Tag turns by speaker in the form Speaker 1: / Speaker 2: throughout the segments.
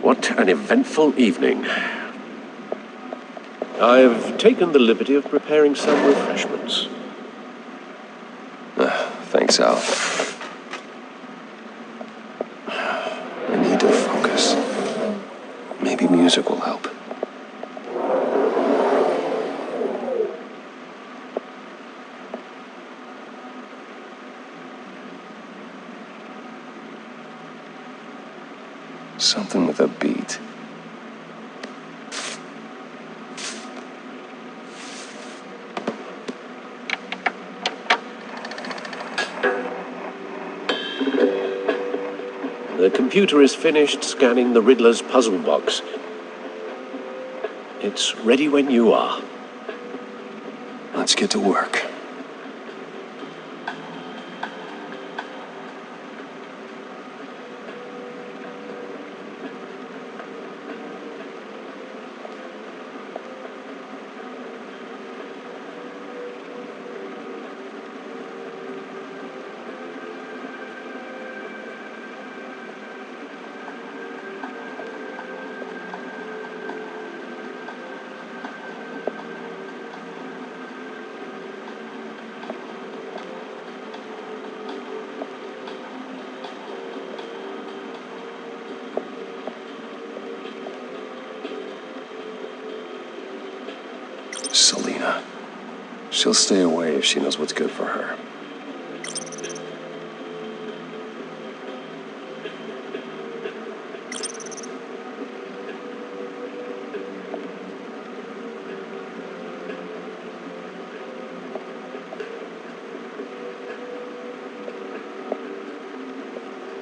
Speaker 1: What an eventful evening. I've taken the liberty of preparing some refreshments.
Speaker 2: Thanks, Al. I need to focus. Maybe music will help. Something with a beat.
Speaker 1: The computer is finished scanning the Riddler's puzzle box. It's ready when you are.
Speaker 2: Let's get to work. Selena. She'll stay away if she knows what's good for her.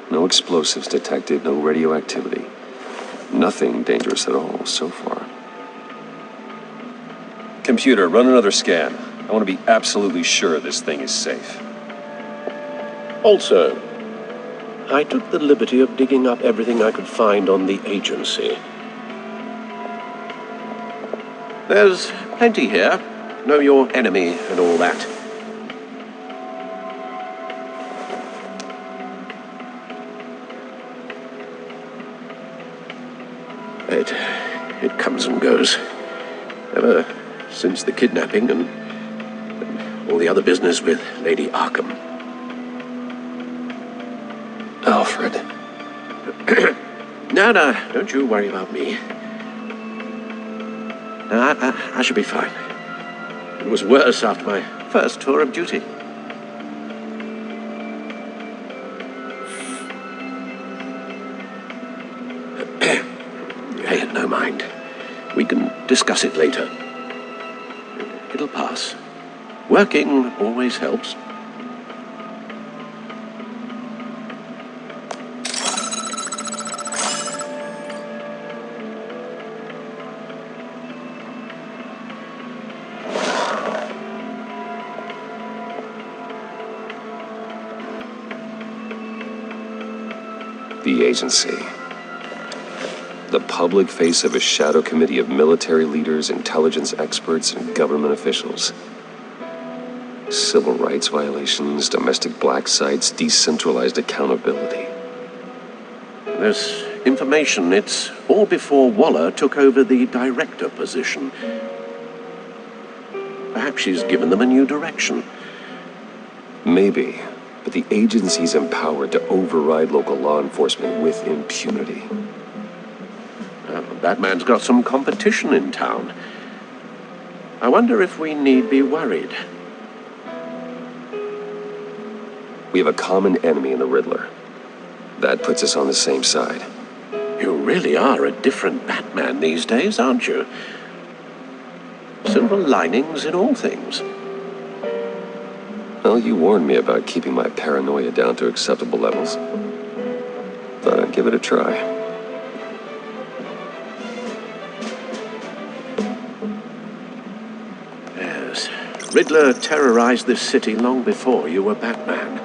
Speaker 2: No explosives detected, no radioactivity. Nothing dangerous at all so far. Computer, run another scan. I want to be absolutely sure this thing is safe.
Speaker 1: Also, I took the liberty of digging up everything I could find on the agency. There's plenty here. Know your enemy and all that. It comes and goes. Ever since the kidnapping and all the other business with Lady Arkham.
Speaker 2: Alfred.
Speaker 1: No, don't you worry about me. No, I should be fine. It was worse after my first tour of duty. Hey, no mind. We can discuss it later. It'll pass. Working always helps.
Speaker 2: The agency. The public face of a shadow committee of military leaders, intelligence experts, and government officials. Civil rights violations, domestic black sites, decentralized accountability.
Speaker 1: This information, it's all before Waller took over the director position. Perhaps she's given them a new direction.
Speaker 2: Maybe, but the agency's empowered to override local law enforcement with impunity.
Speaker 1: Batman's got some competition in town. I wonder if we need be worried.
Speaker 2: We have a common enemy in the Riddler. That puts us on the same side.
Speaker 1: You really are a different Batman these days, aren't you? Silver linings in all things.
Speaker 2: Well, you warned me about keeping my paranoia down to acceptable levels. Thought I'd give it a try.
Speaker 1: Yes. Riddler terrorized this city long before you were Batman.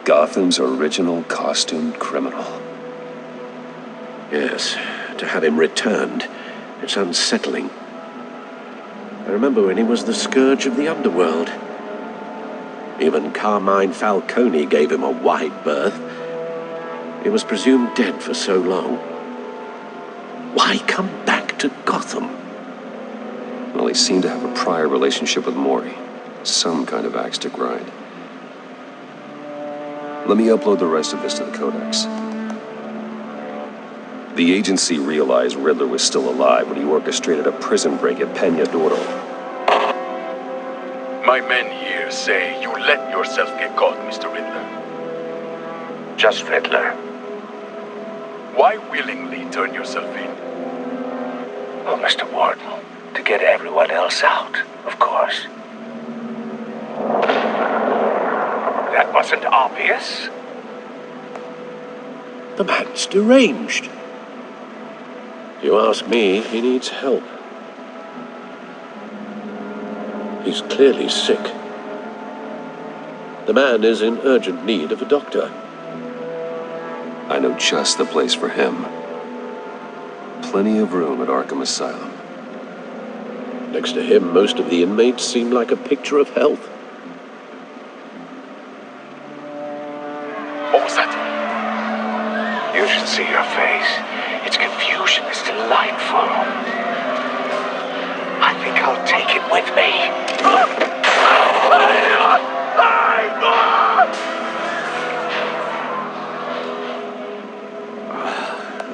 Speaker 2: Gotham's original costumed criminal.
Speaker 1: Yes, to have him returned, it's unsettling. I remember when he was the scourge of the underworld. Even Carmine Falcone gave him a wide berth. He was presumed dead for so long. Why come back to Gotham?
Speaker 2: Well, he seemed to have a prior relationship with Maury. Some kind of axe to grind. Let me upload the rest of this to the Codex. The agency realized Riddler was still alive when he orchestrated a prison break at Peñadoro.
Speaker 3: My men here say you let yourself get caught, Mr. Riddler.
Speaker 4: Just Riddler.
Speaker 3: Why willingly turn yourself in?
Speaker 4: Oh, Mr. Warden, to get everyone else out, of course. That wasn't obvious.
Speaker 1: The man's deranged. If you ask me, he needs help. He's clearly sick. The man is in urgent need of a doctor.
Speaker 2: I know just the place for him. Plenty of room at Arkham Asylum.
Speaker 1: Next to him, most of the inmates seem like a picture of health.
Speaker 3: What was that?
Speaker 4: You should see your face. Its confusion is delightful. I think I'll take it with me.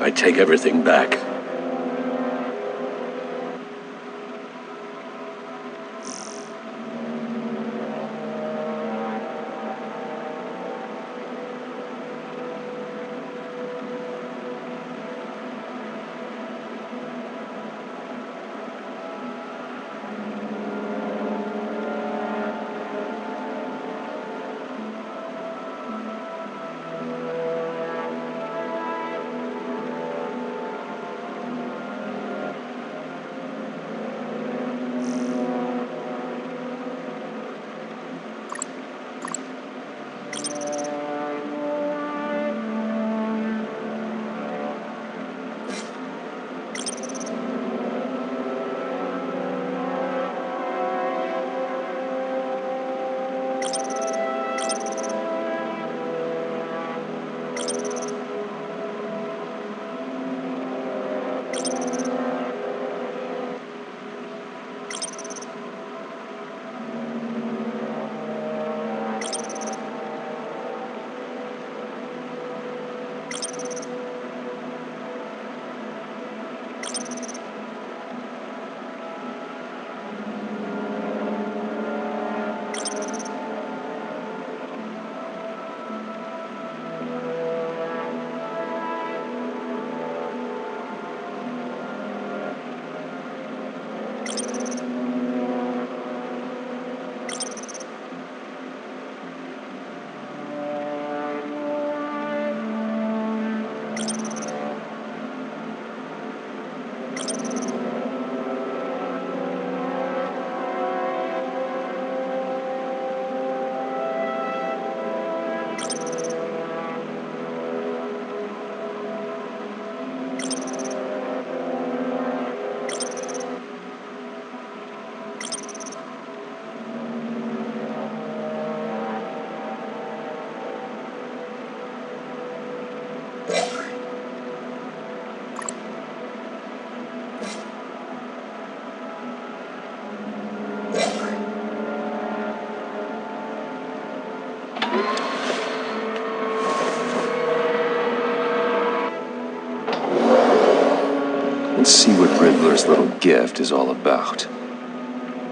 Speaker 1: I take everything back.
Speaker 2: And see what Riddler's little gift is all about.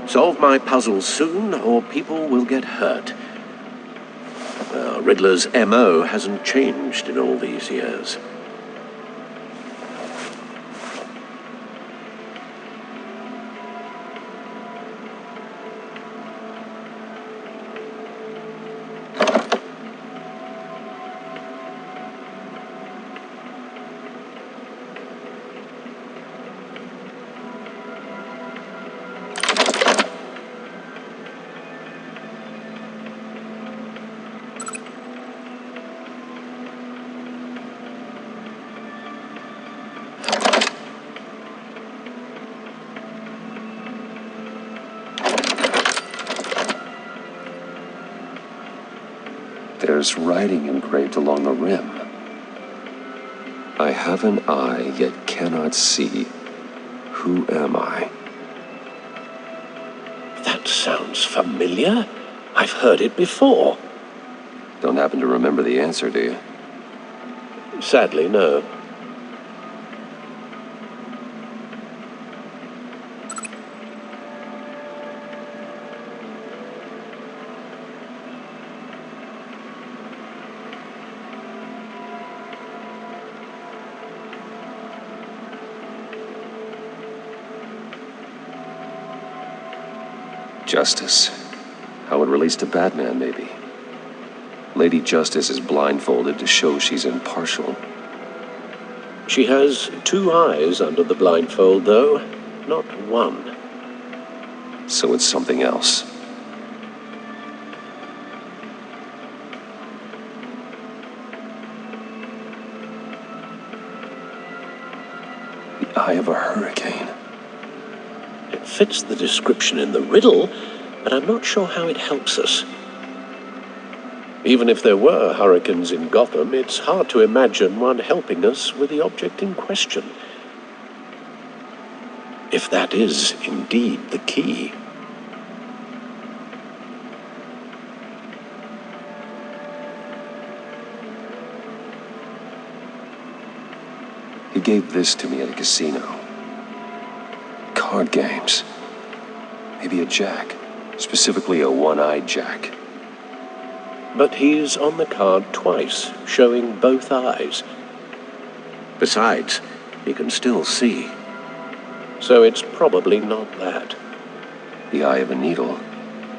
Speaker 1: Solve my puzzles soon, or people will get hurt. Well, Riddler's M.O. hasn't changed in all these years.
Speaker 2: There's writing engraved along the rim. I have an eye, yet cannot see. Who am I?
Speaker 1: That sounds familiar. I've heard it before.
Speaker 2: Don't happen to remember the answer, do you?
Speaker 1: Sadly, no.
Speaker 2: Justice. How it relates to Batman, maybe. Lady Justice is blindfolded to show she's impartial.
Speaker 1: She has 2 eyes under the blindfold, though, not 1.
Speaker 2: So it's something else. The eye of a hurricane.
Speaker 1: It fits the description in the riddle, but I'm not sure how it helps us. Even if there were hurricanes in Gotham, it's hard to imagine one helping us with the object in question. If that is indeed the key.
Speaker 2: He gave this to me at a casino. Card games. Maybe a jack. Specifically a one-eyed jack.
Speaker 1: But he's on the card twice, showing both eyes. Besides, he can still see. So it's probably not that.
Speaker 2: The eye of a needle.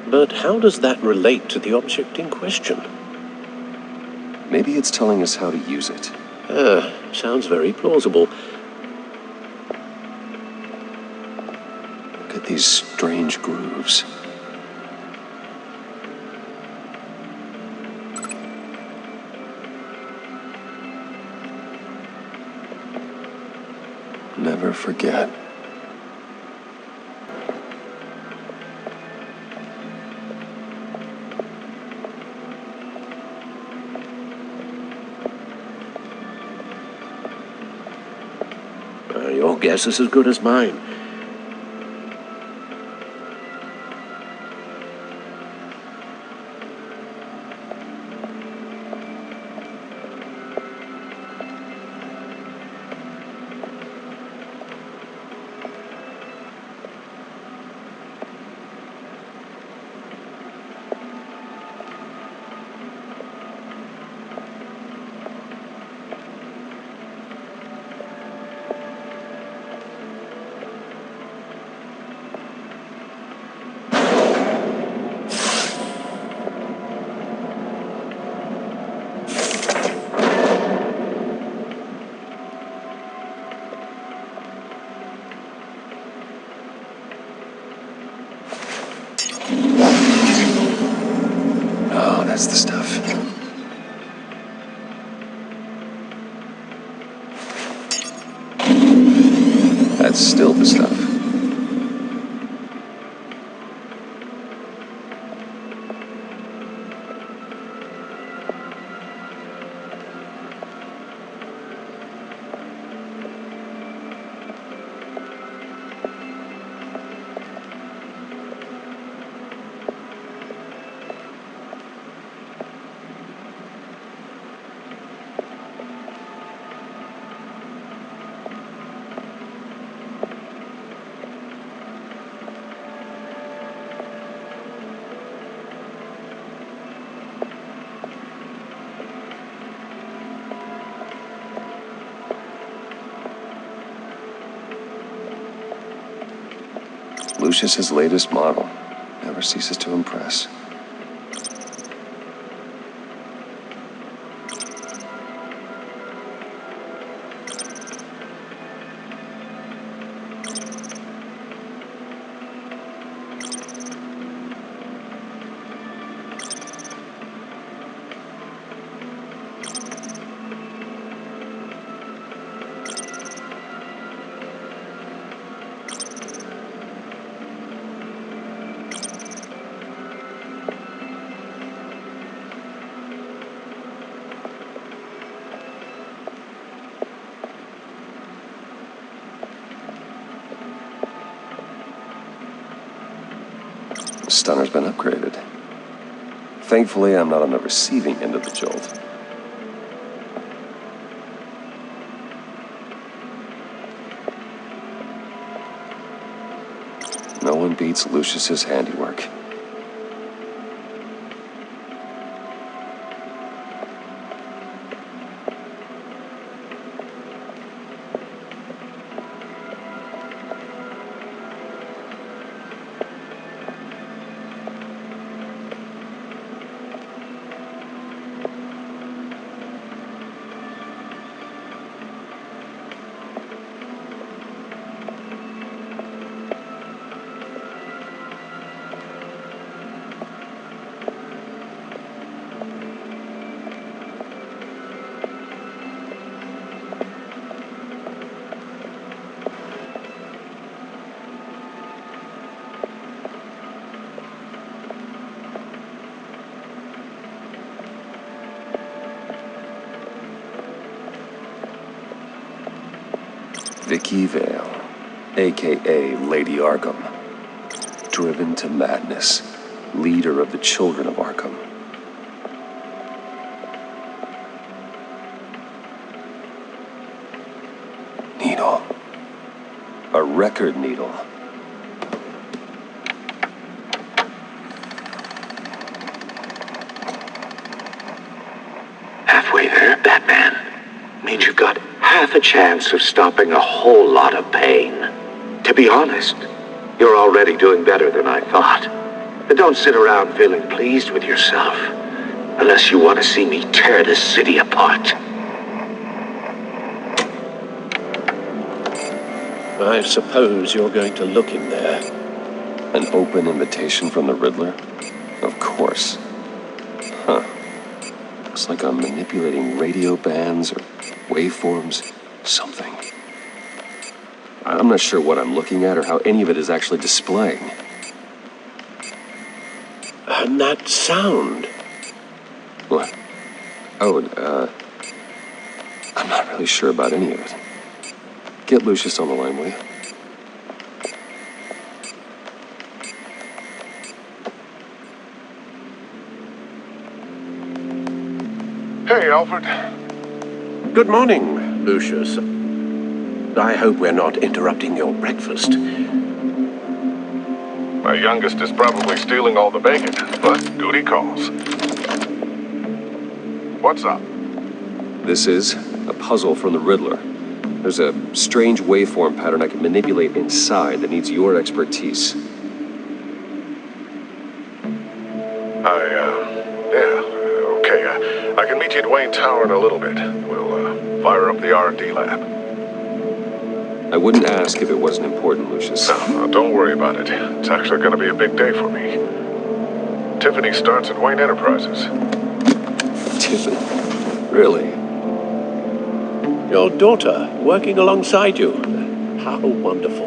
Speaker 1: But how does that relate to the object in question?
Speaker 2: Maybe it's telling us how to use it.
Speaker 1: Sounds very plausible.
Speaker 2: Look at these strange grooves. Never forget.
Speaker 1: Your guess is as good as mine.
Speaker 2: Oh, that's the stuff. That's still the stuff. Lucius's latest model. Never ceases to impress. stunner's been upgraded. Thankfully, I'm not on the receiving end of the jolt. No one beats Lucius's handiwork. Vicky Vale, a.k.a. Lady Arkham. Driven to madness, leader of the children of Arkham. Needle. A record needle.
Speaker 4: Halfway there, Batman. Means you've got half a chance of stopping a whole lot of pain. To be honest, you're already doing better than I thought. But don't sit around feeling pleased with yourself, unless you want to see me tear this city apart.
Speaker 1: I suppose you're going to look in there.
Speaker 2: An open invitation from the Riddler? Of course. Huh. Looks like I'm manipulating radio bands or waveforms, something. I'm not sure what I'm looking at or how any of it is actually displaying.
Speaker 1: And that sound.
Speaker 2: What? Oh, I'm not really sure about any of it. Get Lucius on the line, will you?
Speaker 3: Hey, Alfred.
Speaker 1: Good morning, Lucius. I hope we're not interrupting your breakfast.
Speaker 3: My youngest is probably stealing all the bacon, but duty calls. What's up?
Speaker 2: This is a puzzle from the Riddler. There's a strange waveform pattern I can manipulate inside that needs your expertise.
Speaker 3: Okay. I can meet you at Wayne Tower in a little bit. We'll, fire up the R&D lab.
Speaker 2: I wouldn't ask if it wasn't important, Lucius.
Speaker 3: No, don't worry about it. It's actually going to be a big day for me. Tiffany starts at Wayne Enterprises.
Speaker 2: Tiffany? Really?
Speaker 1: Your daughter working alongside you. How wonderful.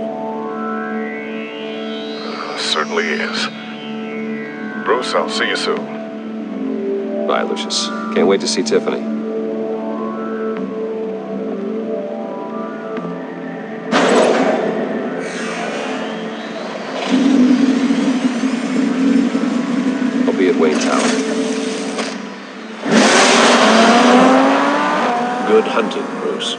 Speaker 3: Certainly is. Bruce, I'll see you soon.
Speaker 2: Bye, Lucius. Can't wait to see Tiffany. I'll be at Wayne Tower.
Speaker 1: Good hunting, Bruce.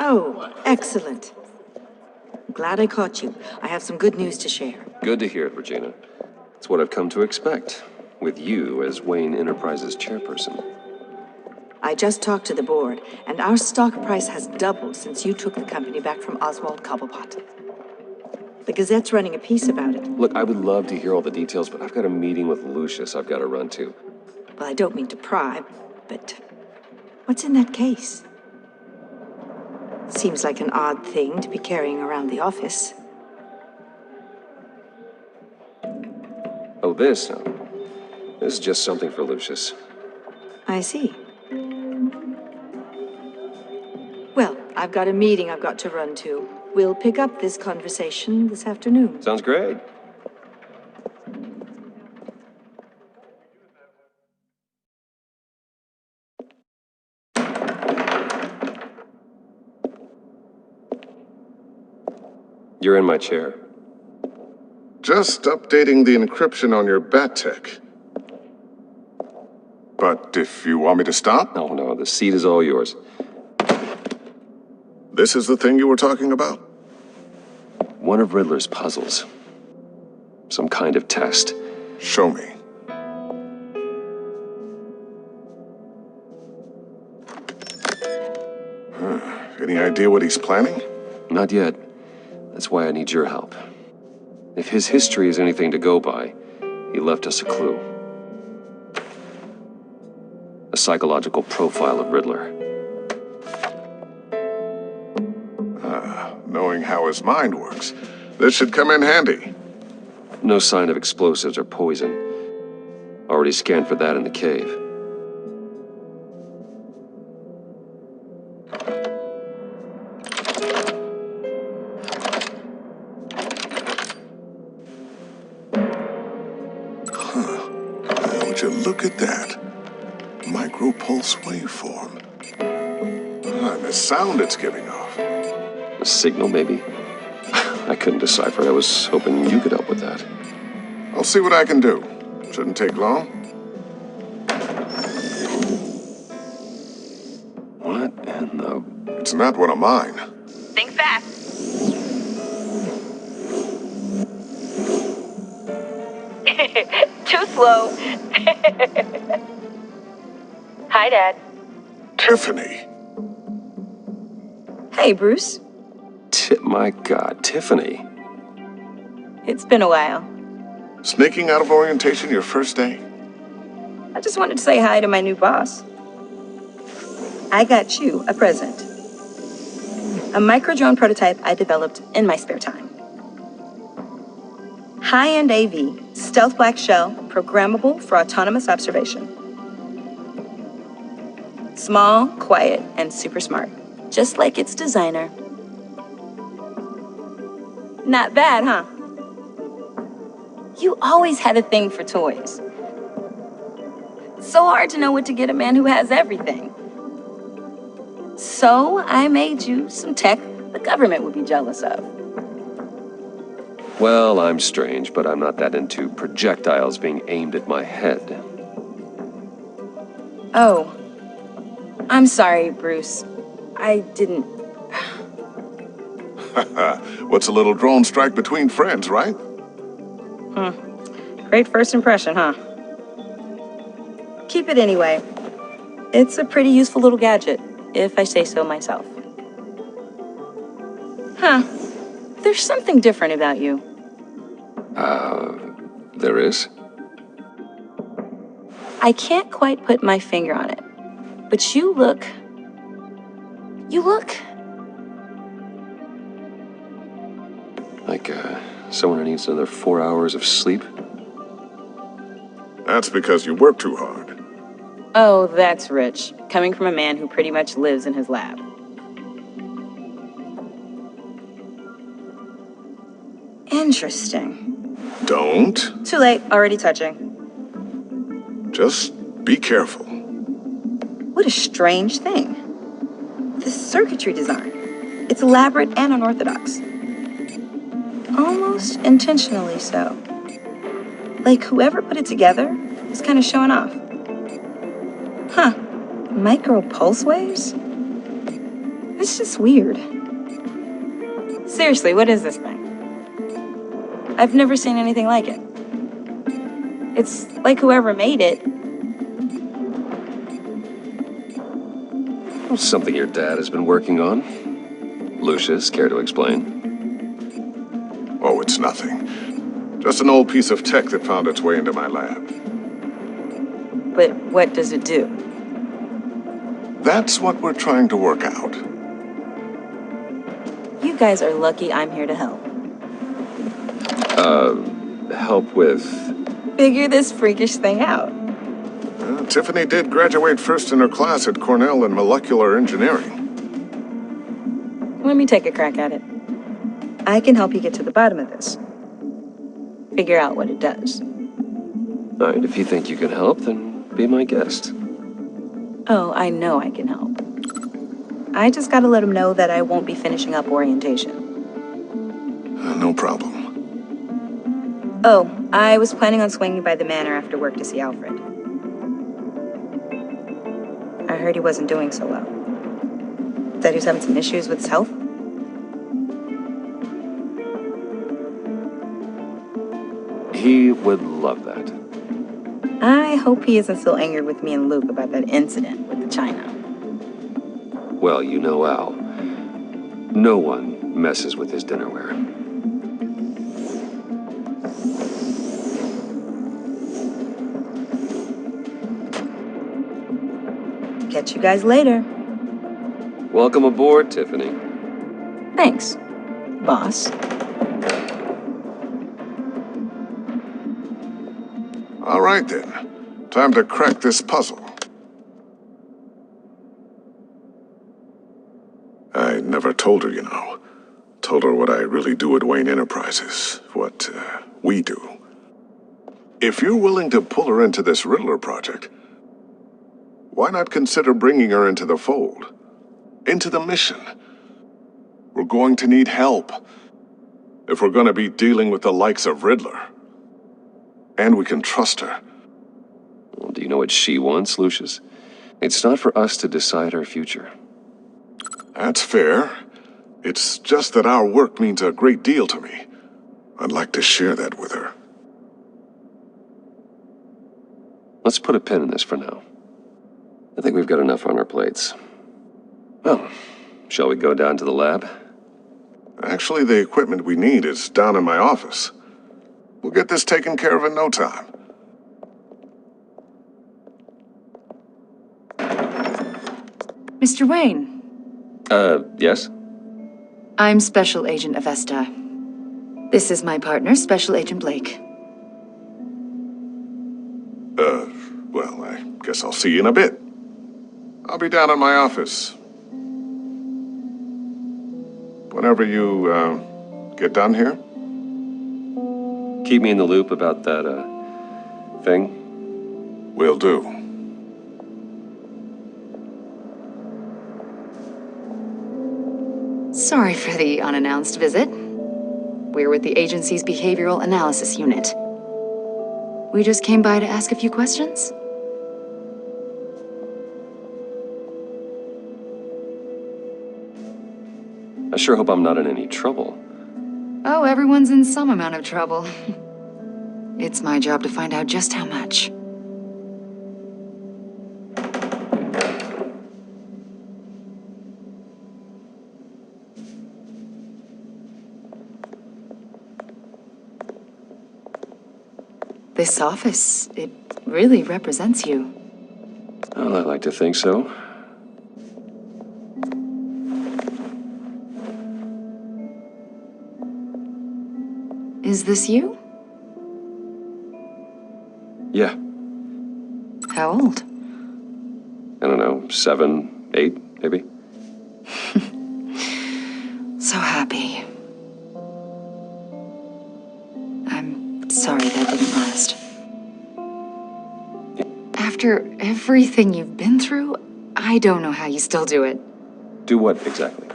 Speaker 5: Oh, excellent. Glad I caught you. I have some good news to share.
Speaker 2: Good to hear it, Regina. It's what I've come to expect, with you as Wayne Enterprises chairperson.
Speaker 5: I just talked to the board, and our stock price has doubled since you took the company back from Oswald Cobblepot. The Gazette's running a piece about it.
Speaker 2: Look, I would love to hear all the details, but I've got a meeting with Lucius I've got to run to.
Speaker 5: Well, I don't mean to pry, but what's in that case? Seems like an odd thing to be carrying around the office.
Speaker 2: this, huh? This is just something for Lucius.
Speaker 5: I see. Well, I've got a meeting I've got to run to. We'll pick up this conversation this afternoon.
Speaker 2: Sounds great. You're in my chair.
Speaker 3: Just updating the encryption on your bat tech. But if you want me to stop,
Speaker 2: Oh no, the seat is all yours.
Speaker 3: this is the thing you were talking about?
Speaker 2: One of Riddler's puzzles. Some kind of test.
Speaker 3: Show me. Any idea what he's planning?
Speaker 2: Not yet. That's why I need your help. If his history is anything to go by, he left us a clue. A psychological profile of Riddler.
Speaker 3: Knowing how his mind works, this should come in handy.
Speaker 2: No sign of explosives or poison. Already scanned for that in the cave.
Speaker 3: Would you look at that? Micropulse waveform. And the sound it's giving off.
Speaker 2: A signal, maybe? I couldn't decipher it. I was hoping you could help with that.
Speaker 3: I'll see what I can do. Shouldn't take long.
Speaker 2: What in the...
Speaker 3: It's not one of mine.
Speaker 6: Think fast. Too slow. Hi, Dad.
Speaker 3: Tiffany.
Speaker 6: Hey, Bruce.
Speaker 2: My God, Tiffany.
Speaker 6: It's been a while.
Speaker 3: Sneaking out of orientation your first day?
Speaker 6: I just wanted to say hi to my new boss. I got you a present. A micro-drone prototype I developed in my spare time. High-end AV, stealth black shell, programmable for autonomous observation. Small, quiet, and super smart. Just like its designer. Not bad, huh? You always had a thing for toys. So hard to know what to get a man who has everything. So I made you some tech the government would be jealous of.
Speaker 2: Well, I'm strange, but I'm not that into projectiles being aimed at my head.
Speaker 6: Oh. I'm sorry, Bruce. I didn't...
Speaker 3: What's a little drone strike between friends, right?
Speaker 6: Great first impression, huh? Keep it anyway. It's a pretty useful little gadget, if I say so myself. Huh. There's something different about you.
Speaker 2: There is?
Speaker 6: I can't quite put my finger on it, but you look...
Speaker 2: Like, someone who needs another 4 hours of sleep?
Speaker 3: That's because you work too hard.
Speaker 6: Oh, that's rich. Coming from a man who pretty much lives in his lab. Interesting.
Speaker 3: Don't.
Speaker 6: Too late, already touching.
Speaker 3: Just be careful.
Speaker 6: What a strange thing. The circuitry design. It's elaborate and unorthodox. Almost intentionally so. Like whoever put it together is kind of showing off. Huh. Micro pulse waves? It's just weird. Seriously, what is this thing? I've never seen anything like it. It's like whoever made it.
Speaker 2: Something your dad has been working on. Lucius, care to explain?
Speaker 3: Oh, it's nothing. Just an old piece of tech that found its way into my lab.
Speaker 6: But what does it do?
Speaker 3: That's what we're trying to work out.
Speaker 6: You guys are lucky I'm here to help.
Speaker 2: Help with...
Speaker 6: figure this freakish thing out?
Speaker 3: Tiffany did graduate first in her class at Cornell in molecular engineering.
Speaker 6: Let me take a crack at it. I can help you get to the bottom of this. Figure out what it does.
Speaker 2: All right, if you think you can help, then be my guest.
Speaker 6: Oh, I know I can help. I just gotta let him know that I won't be finishing up orientation.
Speaker 3: No problem.
Speaker 6: Oh, I was planning on swinging by the manor after work to see Alfred. I heard he wasn't doing so well. Said he was having some issues with his health.
Speaker 2: He would love that.
Speaker 6: I hope he isn't still angered with me and Luke about that incident with the China.
Speaker 2: Well, you know Al. No one messes with his dinnerware.
Speaker 6: Catch you guys later.
Speaker 2: Welcome aboard, Tiffany.
Speaker 6: Thanks, boss.
Speaker 3: All right then. Time to crack this puzzle. I never told her, you know. Told her what I really do at Wayne Enterprises. What, we do. If you're willing to pull her into this Riddler project, why not consider bringing her into the fold? Into the mission? We're going to need help. If we're going to be dealing with the likes of Riddler. And we can trust her.
Speaker 2: Well, do you know what she wants, Lucius? It's not for us to decide her future.
Speaker 3: That's fair. It's just that our work means a great deal to me. I'd like to share that with her.
Speaker 2: Let's put a pin in this for now. I think we've got enough on our plates. Well, shall we go down to the lab?
Speaker 3: Actually, the equipment we need is down in my office. We'll get this taken care of in no time.
Speaker 7: Mr. Wayne.
Speaker 2: Yes?
Speaker 7: I'm Special Agent Avesta. This is my partner, Special Agent Blake.
Speaker 3: Well, I guess I'll see you in a bit. I'll be down in my office. Whenever you, get done here.
Speaker 2: Keep me in the loop about that, thing.
Speaker 3: Will do.
Speaker 7: Sorry for the unannounced visit. We're with the agency's Behavioral Analysis Unit. We just came by to ask a few questions.
Speaker 2: I sure hope I'm not in any trouble.
Speaker 7: Oh, everyone's in some amount of trouble. It's my job to find out just how much. This office, it really represents you.
Speaker 2: Well, I like to think so.
Speaker 7: Is this you?
Speaker 2: Yeah.
Speaker 7: How old?
Speaker 2: I don't know, 7, 8, maybe?
Speaker 7: So happy. I'm sorry that didn't last. After everything you've been through, I don't know how you still do it.
Speaker 2: Do what exactly?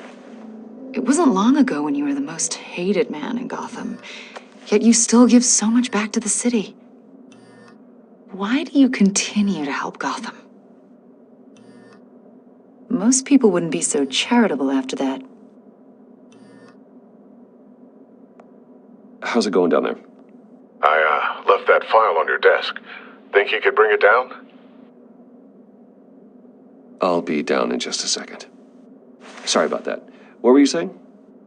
Speaker 7: It wasn't long ago when you were the most hated man in Gotham, yet you still give so much back to the city. Why do you continue to help Gotham? Most people wouldn't be so charitable after that.
Speaker 2: How's it going down there?
Speaker 3: I, left that file on your desk. Think you could bring it down?
Speaker 2: I'll be down in just a second. Sorry about that. What were you saying?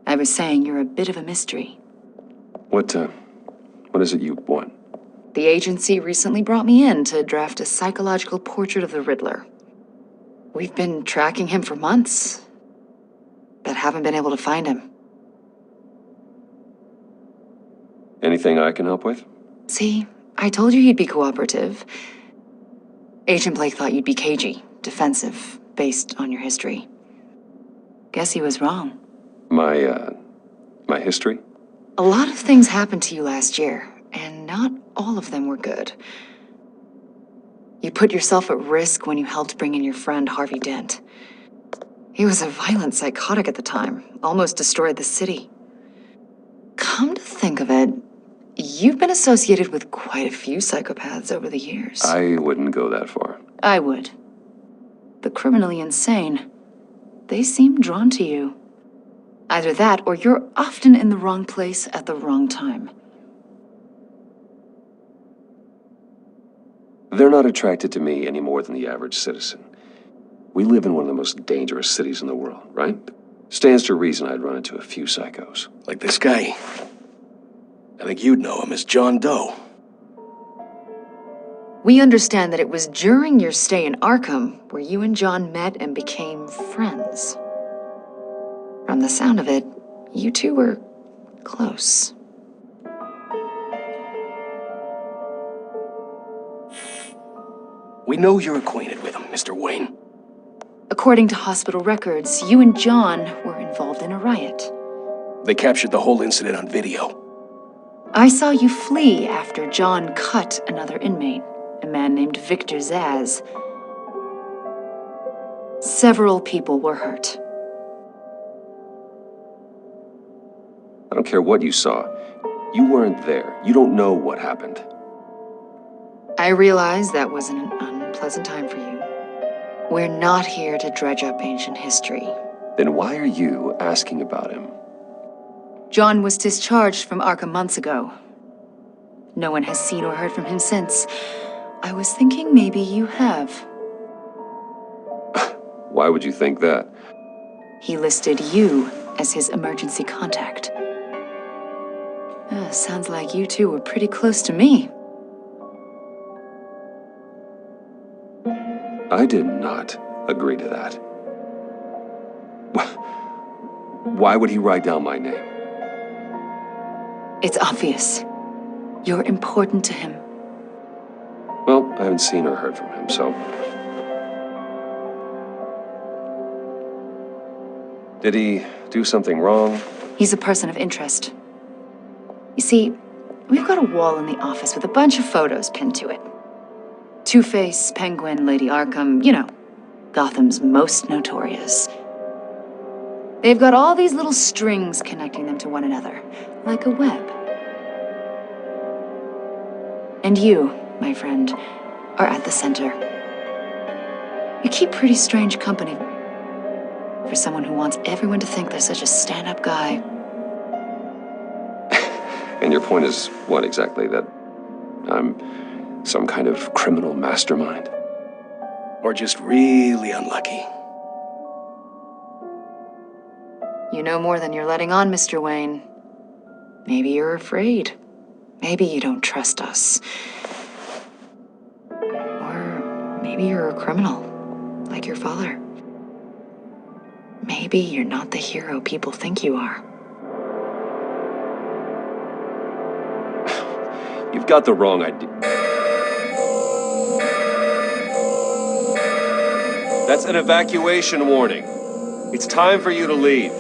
Speaker 7: I was saying you're a bit of a mystery.
Speaker 2: What is it you want?
Speaker 7: The agency recently brought me in to draft a psychological portrait of the Riddler. We've been tracking him for months, but haven't been able to find him.
Speaker 2: Anything I can help with?
Speaker 7: See, I told you he'd be cooperative. Agent Blake thought you'd be cagey, defensive, based on your history. Guess he was wrong.
Speaker 2: My history?
Speaker 7: A lot of things happened to you last year, and not all of them were good. You put yourself at risk when you helped bring in your friend Harvey Dent. He was a violent psychotic at the time, almost destroyed the city. Come to think of it, you've been associated with quite a few psychopaths over the years.
Speaker 2: I wouldn't go that far.
Speaker 7: I would. The criminally insane. They seem drawn to you. Either that, or you're often in the wrong place at the wrong time.
Speaker 2: They're not attracted to me any more than the average citizen. We live in one of the most dangerous cities in the world, right? Stands to reason I'd run into a few psychos.
Speaker 8: Like this guy. I think you'd know him as John Doe.
Speaker 7: We understand that it was during your stay in Arkham where you and John met and became friends. From the sound of it, you two were close.
Speaker 8: We know you're acquainted with him, Mr. Wayne.
Speaker 7: According to hospital records, you and John were involved in a riot.
Speaker 8: They captured the whole incident on video.
Speaker 7: I saw you flee after John cut another inmate, a man named Victor Zaz. Several people were hurt.
Speaker 2: I don't care what you saw. You weren't there. You don't know what happened.
Speaker 7: I realize that was an unpleasant time for you. We're not here to dredge up ancient history.
Speaker 2: Then why are you asking about him?
Speaker 7: John was discharged from Arkham months ago. No one has seen or heard from him since. I was thinking maybe you have.
Speaker 2: Why would you think that?
Speaker 7: He listed you as his emergency contact. Sounds like you two were pretty close to me.
Speaker 2: I did not agree to that. Why would he write down my name?
Speaker 7: It's obvious. You're important to him.
Speaker 2: Well, I haven't seen or heard from him, so... Did he do something wrong?
Speaker 7: He's a person of interest. You see, we've got a wall in the office with a bunch of photos pinned to it. Two-Face, Penguin, Lady Arkham, you know, Gotham's most notorious. They've got all these little strings connecting them to one another, like a web. And you, my friend, are at the center. You keep pretty strange company for someone who wants everyone to think they're such a stand-up guy.
Speaker 2: And your point is what exactly? That I'm some kind of criminal mastermind?
Speaker 8: Or just really unlucky.
Speaker 7: You know more than you're letting on, Mr. Wayne. Maybe you're afraid. Maybe you don't trust us. Or maybe you're a criminal, like your father. Maybe you're not the hero people think you are.
Speaker 2: You've got the wrong idea. That's an evacuation warning. It's time for you to leave.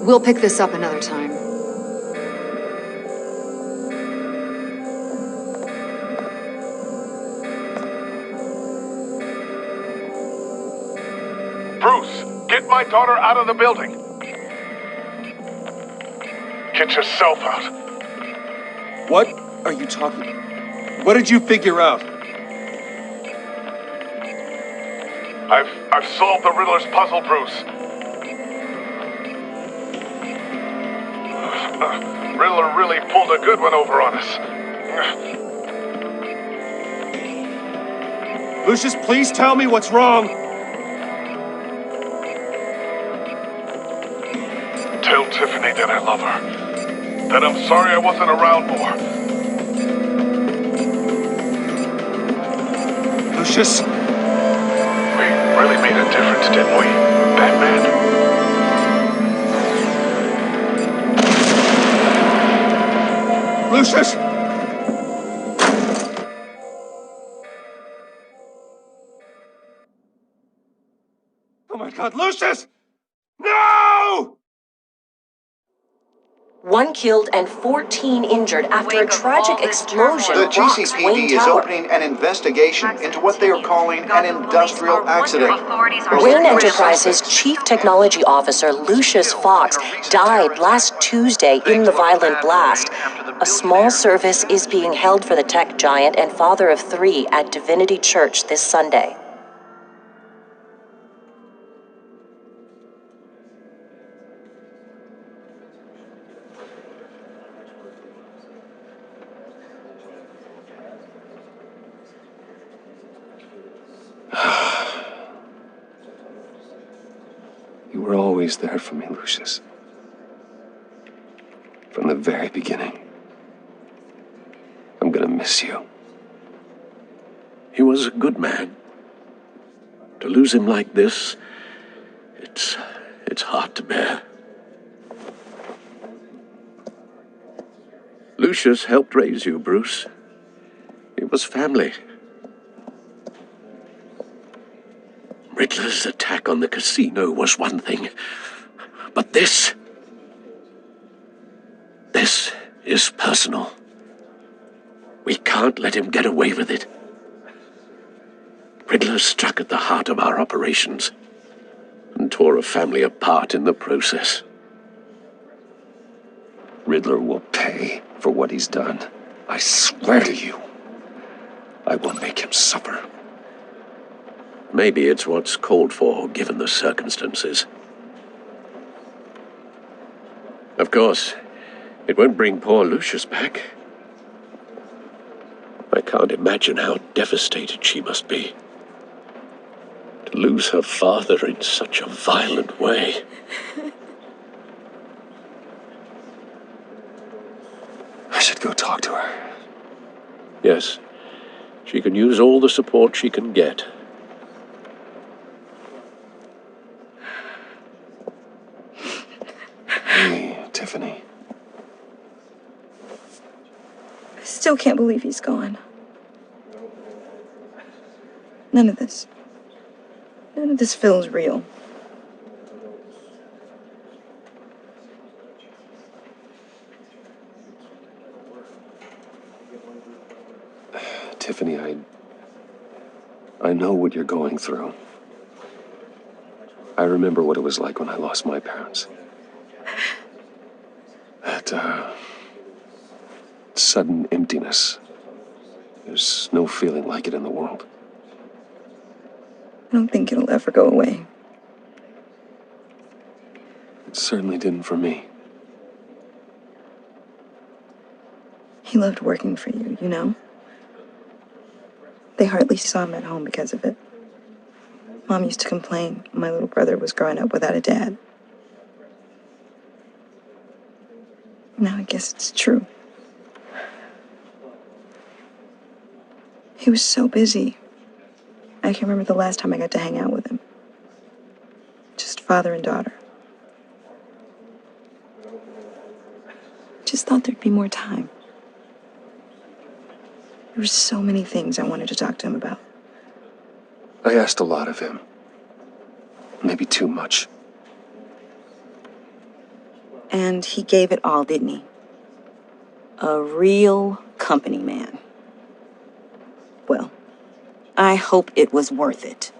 Speaker 7: We'll pick this up another time.
Speaker 3: Bruce, get my daughter out of the building. Get yourself out.
Speaker 2: What are you talking? What did you figure out?
Speaker 3: I've solved the Riddler's puzzle, Bruce. Riddler really pulled a good one over on us.
Speaker 2: Lucius, please tell me what's wrong.
Speaker 3: Tell Tiffany that I love her. That I'm sorry I wasn't around more.
Speaker 2: Lucius?
Speaker 3: We really made a difference, didn't we, Batman?
Speaker 2: Lucius! Oh my God, Lucius! No!
Speaker 9: 1 killed and 14 injured after a tragic explosion
Speaker 10: The
Speaker 9: rocks Wayne
Speaker 10: GCPD is
Speaker 9: Tower.
Speaker 10: opening an investigation into what they are calling an industrial accident.
Speaker 9: Wayne Enterprises' Chief Technology Officer Lucius Fox died last Tuesday in the violent blast. A small service is being held for the tech giant and father of 3 at Divinity Church this Sunday.
Speaker 2: You were always there for me, Lucius. From the very beginning. I'm gonna miss you.
Speaker 1: He was a good man. To lose him like this, it's hard to bear. Lucius helped raise you, Bruce. It was family. Riddler's attack on the casino was one thing, but this is personal. We can't let him get away with it. Riddler struck at the heart of our operations and tore a family apart in the process.
Speaker 2: Riddler will pay for what he's done. I swear to you, I will make him suffer.
Speaker 1: Maybe it's what's called for, given the circumstances. Of course, it won't bring poor Lucius back. I can't imagine how devastated she must be. To lose her father in such a violent way.
Speaker 2: I should go talk to her.
Speaker 1: Yes, she can use all the support she can get.
Speaker 2: Hey, Tiffany.
Speaker 6: I still can't believe he's gone. None of this feels real.
Speaker 2: Tiffany, I know what you're going through. I remember what it was like when I lost my parents. That, sudden emptiness. There's no feeling like it in the world.
Speaker 6: I don't think it'll ever go away.
Speaker 2: It certainly didn't for me.
Speaker 6: He loved working for you, you know? They hardly saw him at home because of it. Mom used to complain my little brother was growing up without a dad. Now I guess it's true. He was so busy. I can remember the last time I got to hang out with him. Just father and daughter. Just thought there'd be more time. There were so many things I wanted to talk to him about.
Speaker 2: I asked a lot of him. Maybe too much.
Speaker 6: And he gave it all, didn't he? A real company man. Well, I hope it was worth it.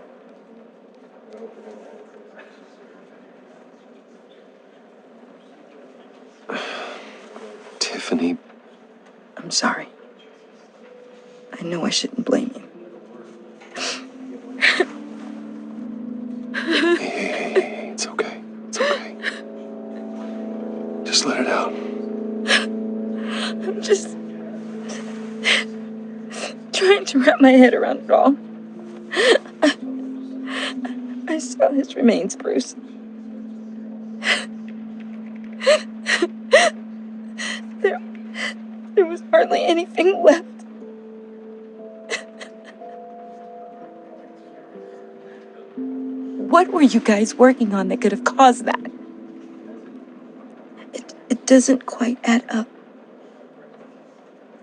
Speaker 2: Tiffany.
Speaker 6: I'm sorry. I know I shouldn't blame you.
Speaker 2: Hey, it's okay. It's okay. Just let it out.
Speaker 6: I'm just trying to wrap my head around it all. I saw his remains, Bruce. There was hardly anything left. What were you guys working on that could have caused that? It doesn't quite add up.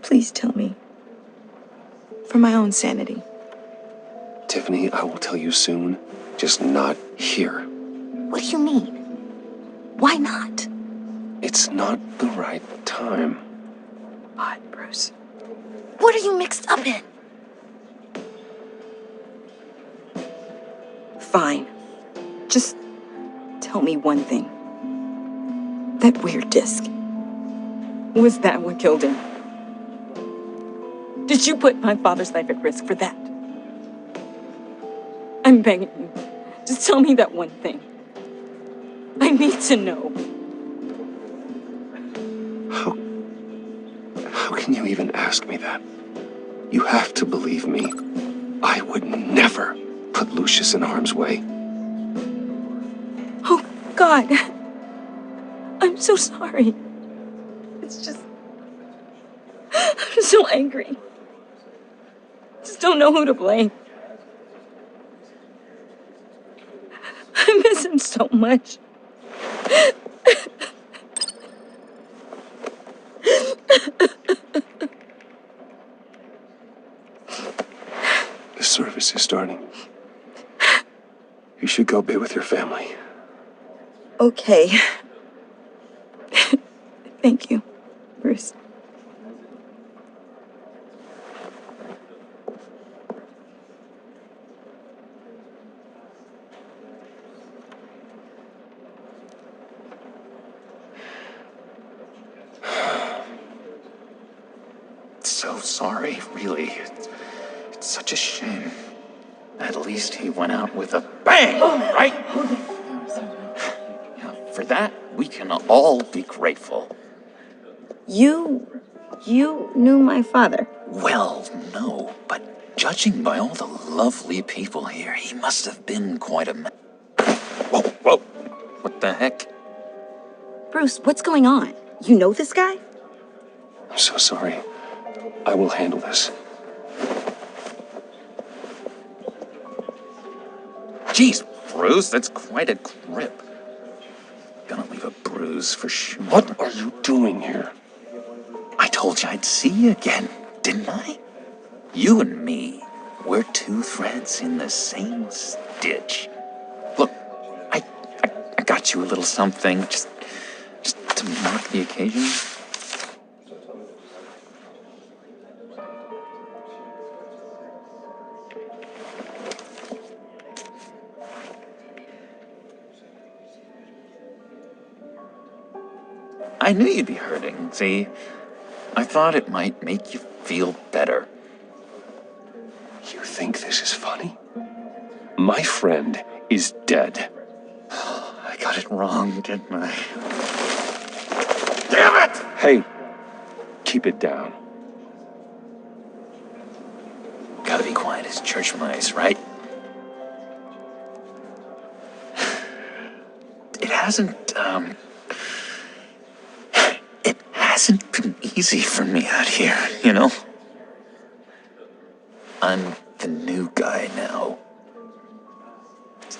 Speaker 6: Please tell me. For my own sanity.
Speaker 2: Tiffany, I will tell you soon, Just not here.
Speaker 11: What do you mean? Why not?
Speaker 2: It's not the right time.
Speaker 6: Odd, Bruce.
Speaker 11: What are you mixed up in?
Speaker 6: Fine. Just tell me one thing. That weird disc. Was that what killed him? Did you put my father's life at risk for that? I'm begging you. Just tell me that one thing. I need to know.
Speaker 2: How can you even ask me that? You have to believe me. I would never put Lucius in harm's way.
Speaker 6: Oh, God. I'm so sorry. It's just... I'm so angry. Just don't know who to blame. I miss him so much.
Speaker 2: The service is starting. You should go be with your family.
Speaker 6: Okay. Thank you, Bruce.
Speaker 12: So sorry, really. It's such a shame. At least he went out with a bang, right? Yeah, for that, we can all be grateful.
Speaker 6: You knew my father.
Speaker 12: Well, no, but judging by all the lovely people here, he must have been quite a man. Whoa, whoa. What the heck?
Speaker 11: Bruce, what's going on? You know this guy?
Speaker 2: I'm so sorry. I will handle this.
Speaker 12: Jeez, Bruce, that's quite a grip. Gonna leave a bruise for sure.
Speaker 2: What are you doing here?
Speaker 12: I told you I'd see you again, didn't I? You and me, we're two threads in the same stitch. Look, I got you a little something, just to mark the occasion. I knew you'd be hurting, see? I thought it might make you feel better.
Speaker 2: You think this is funny? My friend is dead.
Speaker 12: I got it wrong, didn't I? Damn it!
Speaker 2: Hey, keep it down.
Speaker 12: Gotta be quiet as church mice, right? It hasn't been easy for me out here, you know? I'm the new guy now.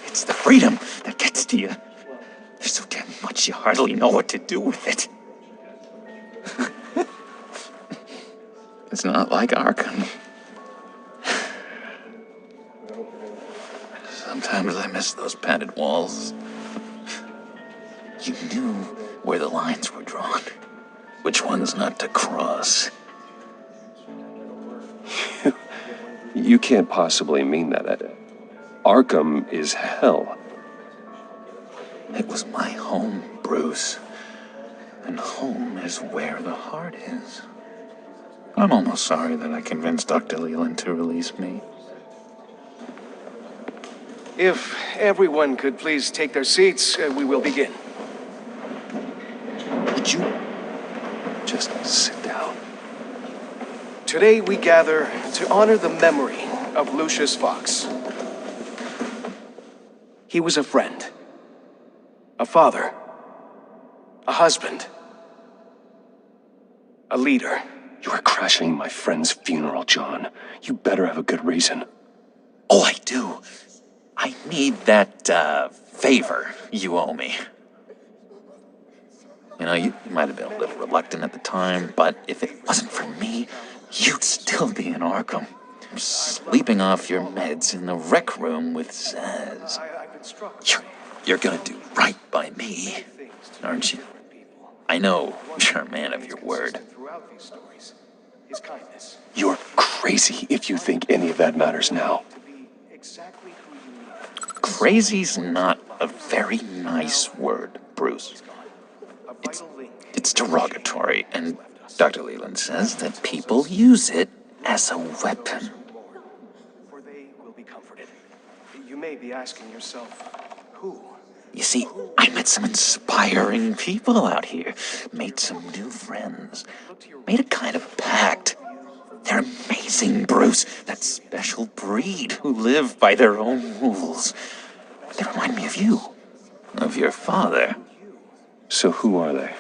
Speaker 12: It's the freedom that gets to you. There's so damn much you hardly know what to do with it. It's not like Arkham. Sometimes I miss those padded walls. You knew where the lines were drawn. Which ones not to cross.
Speaker 2: You can't possibly mean that. Arkham is hell.
Speaker 12: It was my home, Bruce. And home is where the heart is. I'm almost sorry that I convinced Dr. Leland to release me.
Speaker 8: If everyone could please take their seats, we will begin.
Speaker 2: Would you just sit down?
Speaker 8: Today we gather to honor the memory of Lucius Fox. He was a friend, a father, a husband, a leader.
Speaker 2: You are crashing my friend's funeral, John. You better have a good reason.
Speaker 12: Oh, I do. I need that, favor you owe me. You know, you might have been a little reluctant at the time, but if it wasn't for me, you'd still be in Arkham. sleeping off your meds in the rec room with Zaz. You're gonna do right by me, aren't you? I know you're a man of your word.
Speaker 2: You're crazy if you think any of that matters now.
Speaker 12: Crazy's not a very nice word, Bruce. It's derogatory, and Dr. Leland says that people use it as a weapon.
Speaker 8: You may be asking yourself, who?
Speaker 12: You see, I met some inspiring people out here, made some new friends, made a kind of pact. They're amazing, Bruce, that special breed who live by their own rules. They remind me of you, of your father.
Speaker 2: So who are they?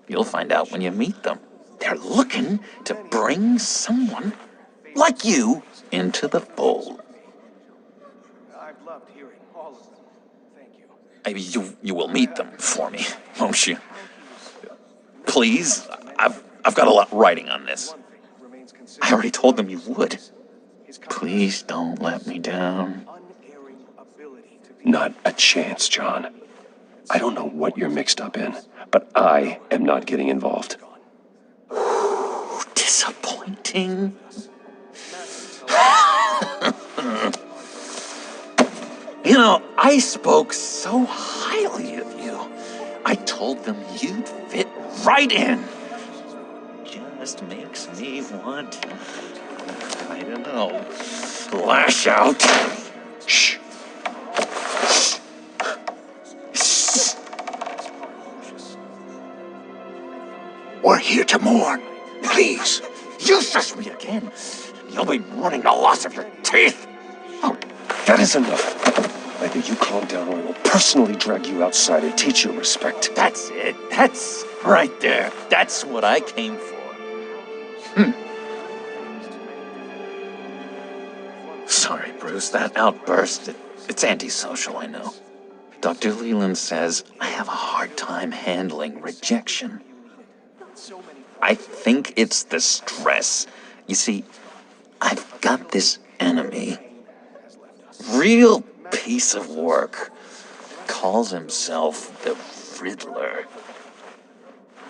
Speaker 12: You'll find out when you meet them. They're looking to bring someone like you into the fold.
Speaker 8: I've loved hearing all of them. Thank you.
Speaker 12: Maybe you will meet them for me, won't you? Please, I've got a lot writing on this. I already told them you would. Please don't let me down.
Speaker 2: Not a chance, John. I don't know what you're mixed up in, but I am not getting involved.
Speaker 12: Disappointing. You know, I spoke so highly of you. I told them you'd fit right in. Just makes me want, I don't know, lash out. Shh.
Speaker 3: We're here to mourn. Please.
Speaker 12: You shush me again. You'll be mourning the loss of your teeth.
Speaker 2: Oh, that is enough. Either you calm down or I will personally drag you outside and teach you respect.
Speaker 12: That's it. That's right there. That's what I came for. Sorry, Bruce, that outburst, it's antisocial, I know. Dr. Leland says I have a hard time handling rejection. I think it's the stress. You see, I've got this enemy. Real piece of work. Calls himself the Riddler.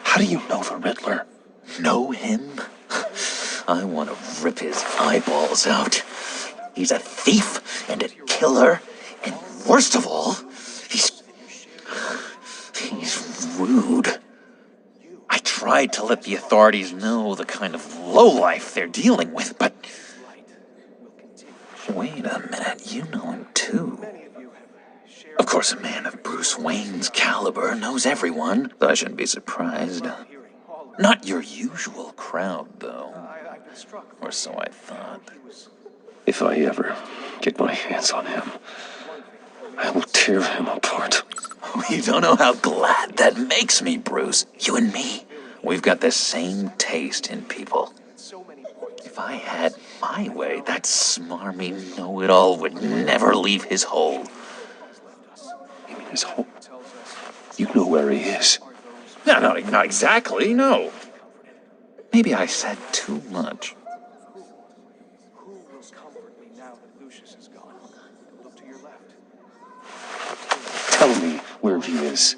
Speaker 2: How do you know the Riddler?
Speaker 12: Know him? I want to rip his eyeballs out. He's a thief and a killer, and worst of all, he's rude. I tried to let the authorities know the kind of lowlife they're dealing with, but... Wait a minute, you know him too. Of course, a man of Bruce Wayne's caliber knows everyone, so I shouldn't be surprised. Not your usual crowd, though. Or so I thought.
Speaker 2: If I ever get my hands on him, I will tear him apart.
Speaker 12: You don't know how glad that makes me, Bruce. You and me, we've got the same taste in people. If I had my way, that smarmy know-it-all would never leave his hole.
Speaker 2: You mean his hole? You know where he is.
Speaker 12: No, not exactly, no. Maybe I said too much.
Speaker 8: Who will comfort me now that Lucius is gone? Look to your left.
Speaker 2: Tell me where he is.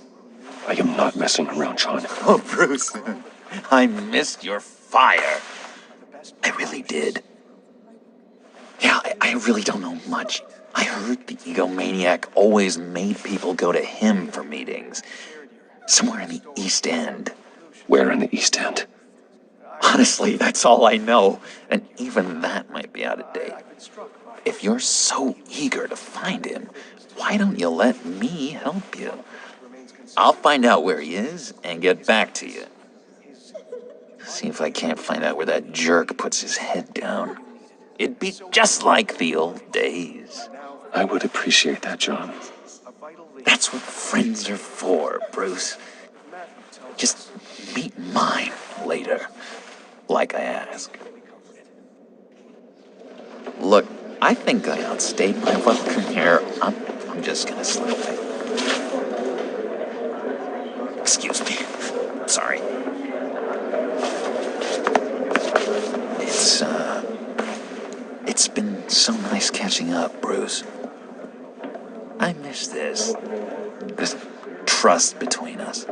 Speaker 2: I am not messing around, John.
Speaker 12: Oh, Bruce, I missed your fire. I really did. Yeah, I really don't know much. I heard the egomaniac always made people go to him for meetings. Somewhere in the East End.
Speaker 2: Where in the East End?
Speaker 12: Honestly, that's all I know. And even that might be out of date. If you're so eager to find him, why don't you let me help you? I'll find out where he is and get back to you. See if I can't find out where that jerk puts his head down. It'd be just like the old days.
Speaker 2: I would appreciate that, John.
Speaker 12: That's what friends are for, Bruce. Just meet mine later, like I asked. Look, I think I outstayed my welcome here. I'm just gonna slip away. Excuse me. Sorry. It's been So nice catching up, Bruce. I miss this. This trust between us.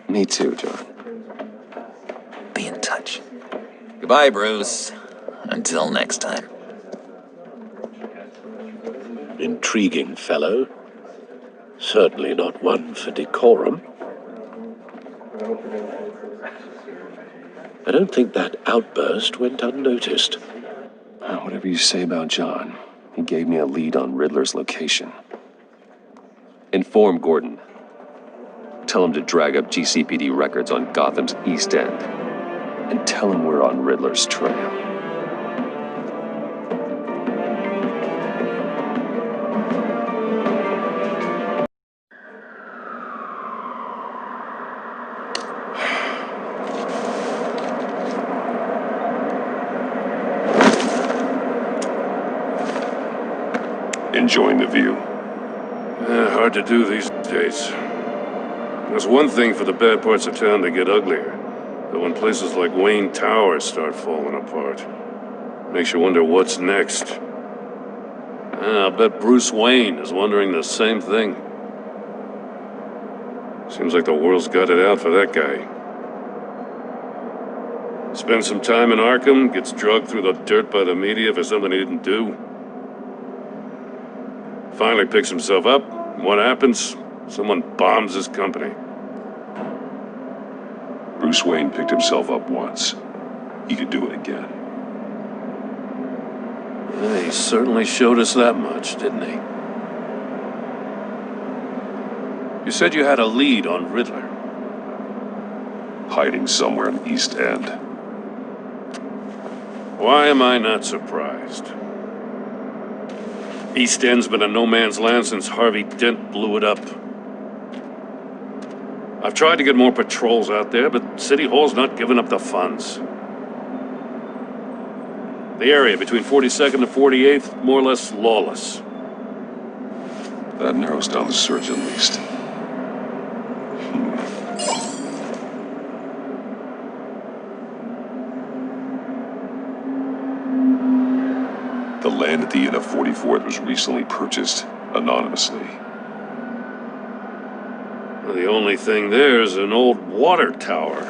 Speaker 2: Me too, John.
Speaker 12: Be in touch. Goodbye, Bruce. Until next time.
Speaker 1: Intriguing fellow. Certainly not one for decorum. I don't think that outburst went unnoticed.
Speaker 2: Whatever you say about John, he gave me a lead on Riddler's location. Inform Gordon. Tell him to drag up GCPD records on Gotham's East End. And tell him we're on Riddler's trail. Enjoying the view?
Speaker 13: Hard to do these days. There's one thing for the bad parts of town to get uglier, but when places like Wayne Tower start falling apart, makes you wonder what's next. I'll bet Bruce Wayne is wondering the same thing. Seems like the world's got it out for that guy. Spends some time in Arkham, gets drugged through the dirt by the media for something he didn't do. Finally picks himself up, and what happens? Someone bombs his company.
Speaker 2: Bruce Wayne picked himself up once. He could do it again.
Speaker 13: He certainly showed us that much, didn't he? You said you had a lead on Riddler.
Speaker 2: Hiding somewhere in the East End.
Speaker 13: Why am I not surprised? East End's been a no-man's land since Harvey Dent blew it up. I've tried to get more patrols out there, but City Hall's not giving up the funds. The area between 42nd and 48th, more or less lawless.
Speaker 2: That narrows down the search at least. The land at the end of 44th was recently purchased anonymously.
Speaker 13: Well, the only thing there is an old water tower.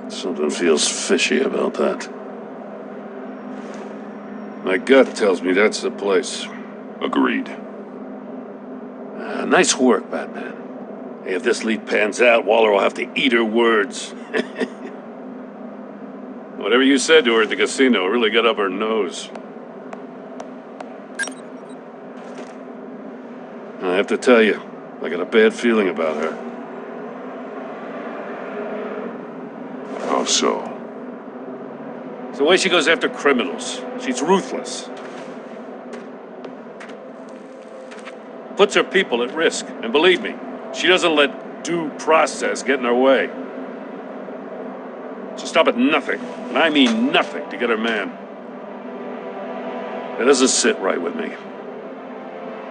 Speaker 13: Something feels fishy about that. My gut tells me that's the place.
Speaker 2: Agreed.
Speaker 13: Nice work, Batman. Hey, if this lead pans out, Waller will have to eat her words. Whatever you said to her at the casino really got up her nose. I have to tell you, I got a bad feeling about her.
Speaker 2: How so?
Speaker 13: It's the way she goes after criminals. She's ruthless. Puts her people at risk. And believe me, she doesn't let due process get in her way. She'll stop at nothing, and I mean nothing, to get her man. It doesn't sit right with me.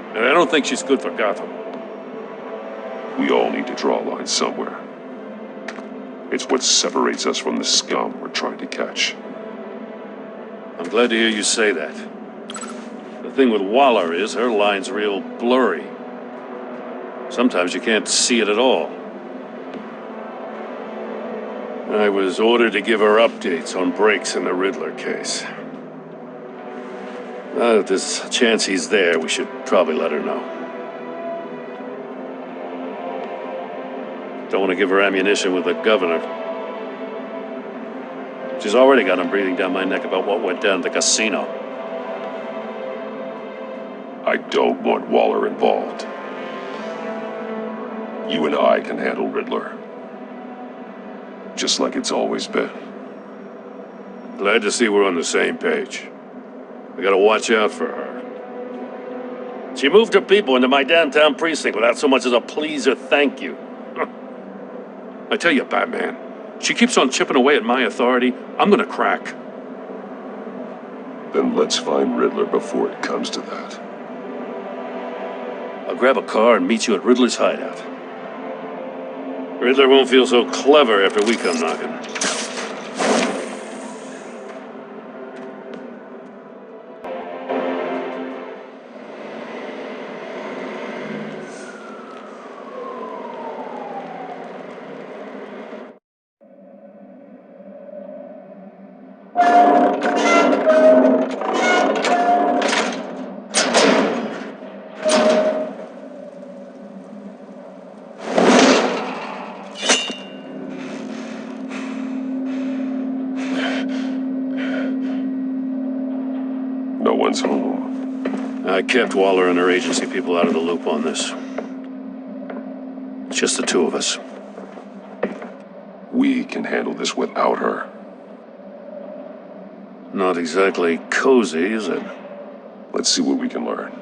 Speaker 13: And I don't think she's good for Gotham.
Speaker 2: We all need to draw a line somewhere. It's what separates us from the scum we're trying to catch.
Speaker 13: I'm glad to hear you say that. The thing with Waller is her line's real blurry. Sometimes you can't see it at all. I was ordered to give her updates on breaks in the Riddler case. If there's a chance he's there, we should probably let her know. Don't want to give her ammunition with the governor. She's already got him breathing down my neck about what went down at the casino.
Speaker 2: I don't want Waller involved. You and I can handle Riddler. Just like it's always been.
Speaker 13: Glad to see we're on the same page. I gotta watch out for her. She moved her people into my downtown precinct without so much as a please or thank you. I tell you, Batman, she keeps on chipping away at my authority, I'm gonna crack.
Speaker 2: Then let's find Riddler before it comes to that.
Speaker 13: I'll grab a car and meet you at Riddler's hideout. Riddler won't feel so clever after we come knocking.
Speaker 2: No one's home.
Speaker 13: I kept Waller and her agency people out of the loop on this. It's just the two of us.
Speaker 2: We can handle this without her.
Speaker 13: Not exactly cozy, is it?
Speaker 2: Let's see what we can learn.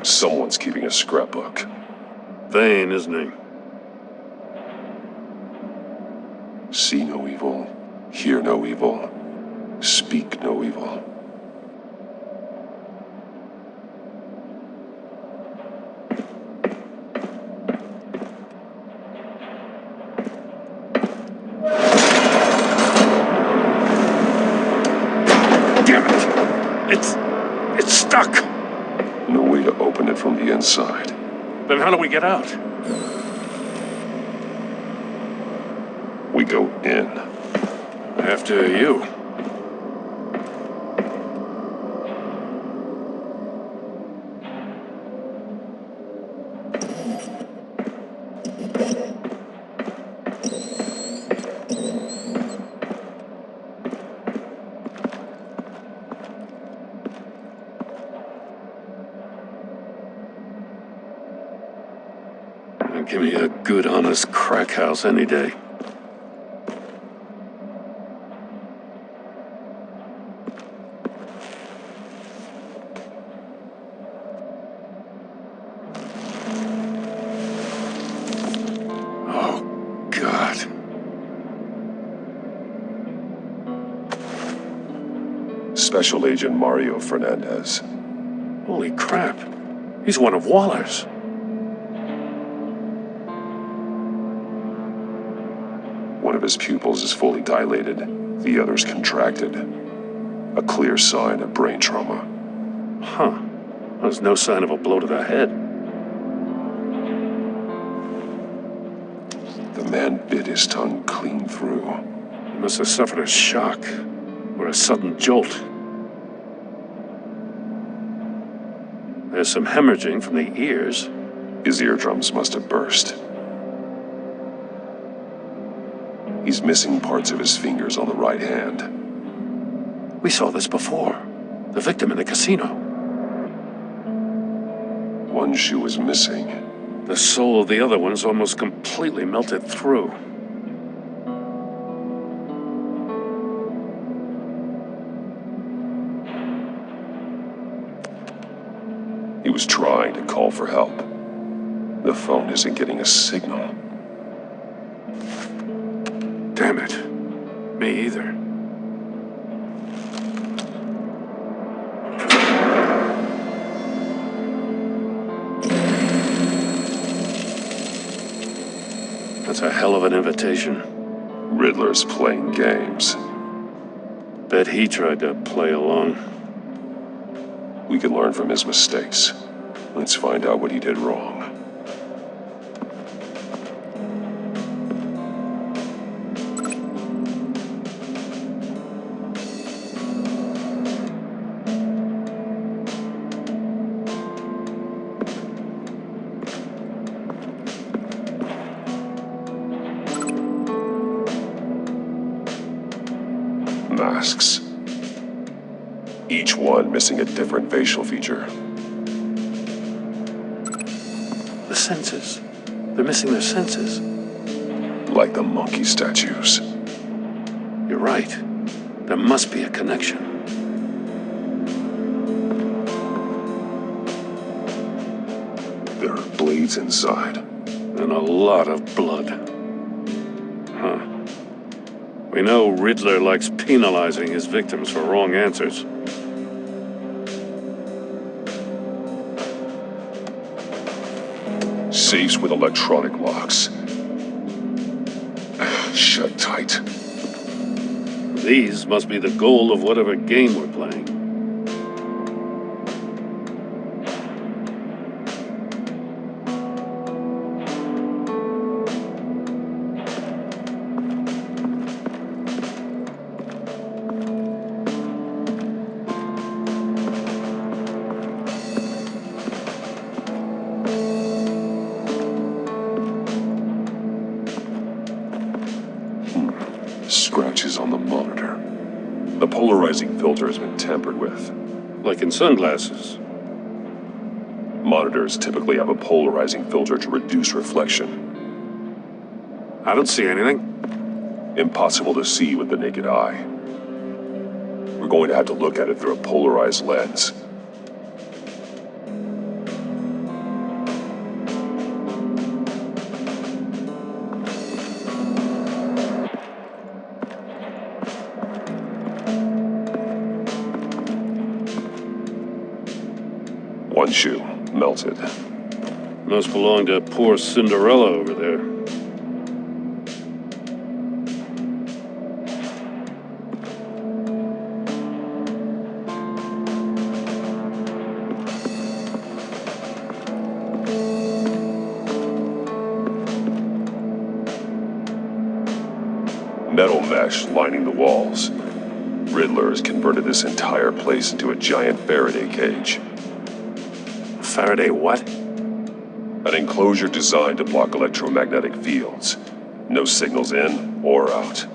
Speaker 2: Someone's keeping a scrapbook.
Speaker 13: Vane, isn't he?
Speaker 2: See no evil, hear no evil, speak no evil.
Speaker 13: Damn it! It's stuck!
Speaker 2: No way to open it from the inside.
Speaker 13: Then how do we get out?
Speaker 2: We go in.
Speaker 13: After you. Give me a good, honest crack house any day. Oh, God.
Speaker 2: Special Agent Mario Fernandez.
Speaker 13: Holy crap. He's one of Waller's.
Speaker 2: One of his pupils is fully dilated, the other's contracted. A clear sign of brain trauma.
Speaker 13: Huh. There's no sign of a blow to the head.
Speaker 2: The man bit his tongue clean through.
Speaker 13: He must have suffered a shock, or a sudden jolt. There's some hemorrhaging from the ears.
Speaker 2: His eardrums must have burst. He's missing parts of his fingers on the right hand.
Speaker 13: We saw this before. The victim in the casino.
Speaker 2: One shoe is missing.
Speaker 13: The sole of the other one's almost completely melted through.
Speaker 2: He was trying to call for help. The phone isn't getting a signal.
Speaker 13: Damn it. Me either. That's a hell of an invitation.
Speaker 2: Riddler's playing games.
Speaker 13: Bet he tried to play along.
Speaker 2: We can learn from his mistakes. Let's find out what he did wrong. Masks. Each one missing a different facial feature.
Speaker 13: The senses. They're missing their senses.
Speaker 2: Like the monkey statues.
Speaker 13: You're right. There must be a connection.
Speaker 2: There are blades inside.
Speaker 13: And a lot of blood. Huh. We know Riddler likes penalizing his victims for wrong answers.
Speaker 14: Safes with electronic locks. Shut tight.
Speaker 13: These must be the goal of whatever game we're playing.
Speaker 14: Scratches on the monitor. The polarizing filter has been tampered with.
Speaker 13: Like in sunglasses.
Speaker 14: Monitors typically have a polarizing filter to reduce reflection.
Speaker 13: I don't see anything.
Speaker 14: Impossible to see with the naked eye. We're going to have to look at it through a polarized lens. One shoe, melted.
Speaker 13: Must belong to poor Cinderella over there.
Speaker 14: Metal mesh lining the walls. Riddler has converted this entire place into a giant Faraday cage.
Speaker 13: Faraday what?
Speaker 14: An enclosure designed to block electromagnetic fields. No signals in or out.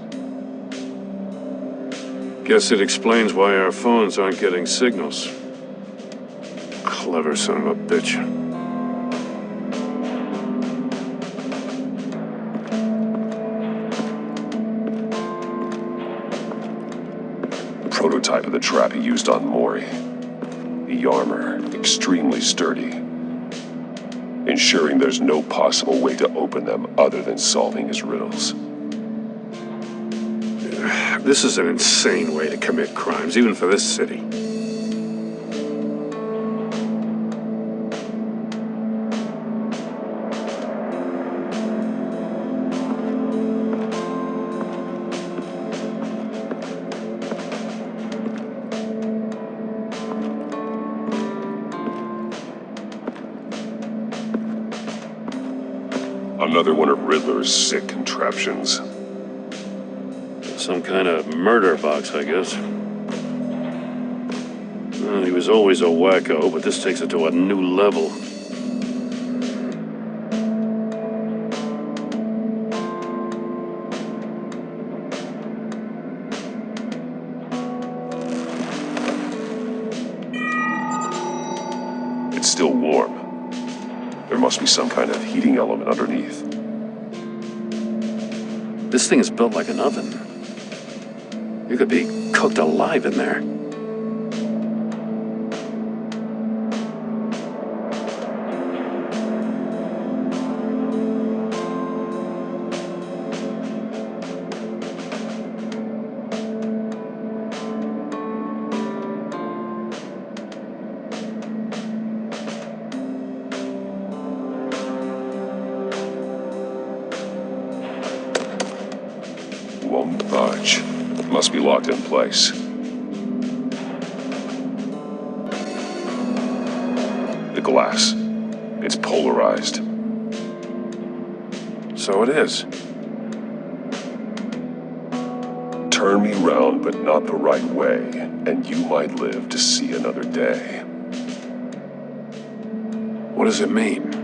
Speaker 13: Guess it explains why our phones aren't getting signals. Clever son of a bitch.
Speaker 14: Prototype of the trap he used on Maury. The armor, extremely sturdy, ensuring there's no possible way to open them other than solving his riddles.
Speaker 13: This is an insane way to commit crimes, even for this city.
Speaker 14: Another one of Riddler's sick contraptions.
Speaker 13: Some kind of murder box, I guess. Well, he was always a wacko, but this takes it to a new level.
Speaker 14: It's still warm. There must be some kind of heating element underneath.
Speaker 13: This thing is built like an oven. You could be cooked alive in there.
Speaker 14: Won't budge. Must be locked in place. The glass. It's polarized.
Speaker 13: So it is.
Speaker 14: Turn me round, but not the right way, and you might live to see another day.
Speaker 13: What does it mean?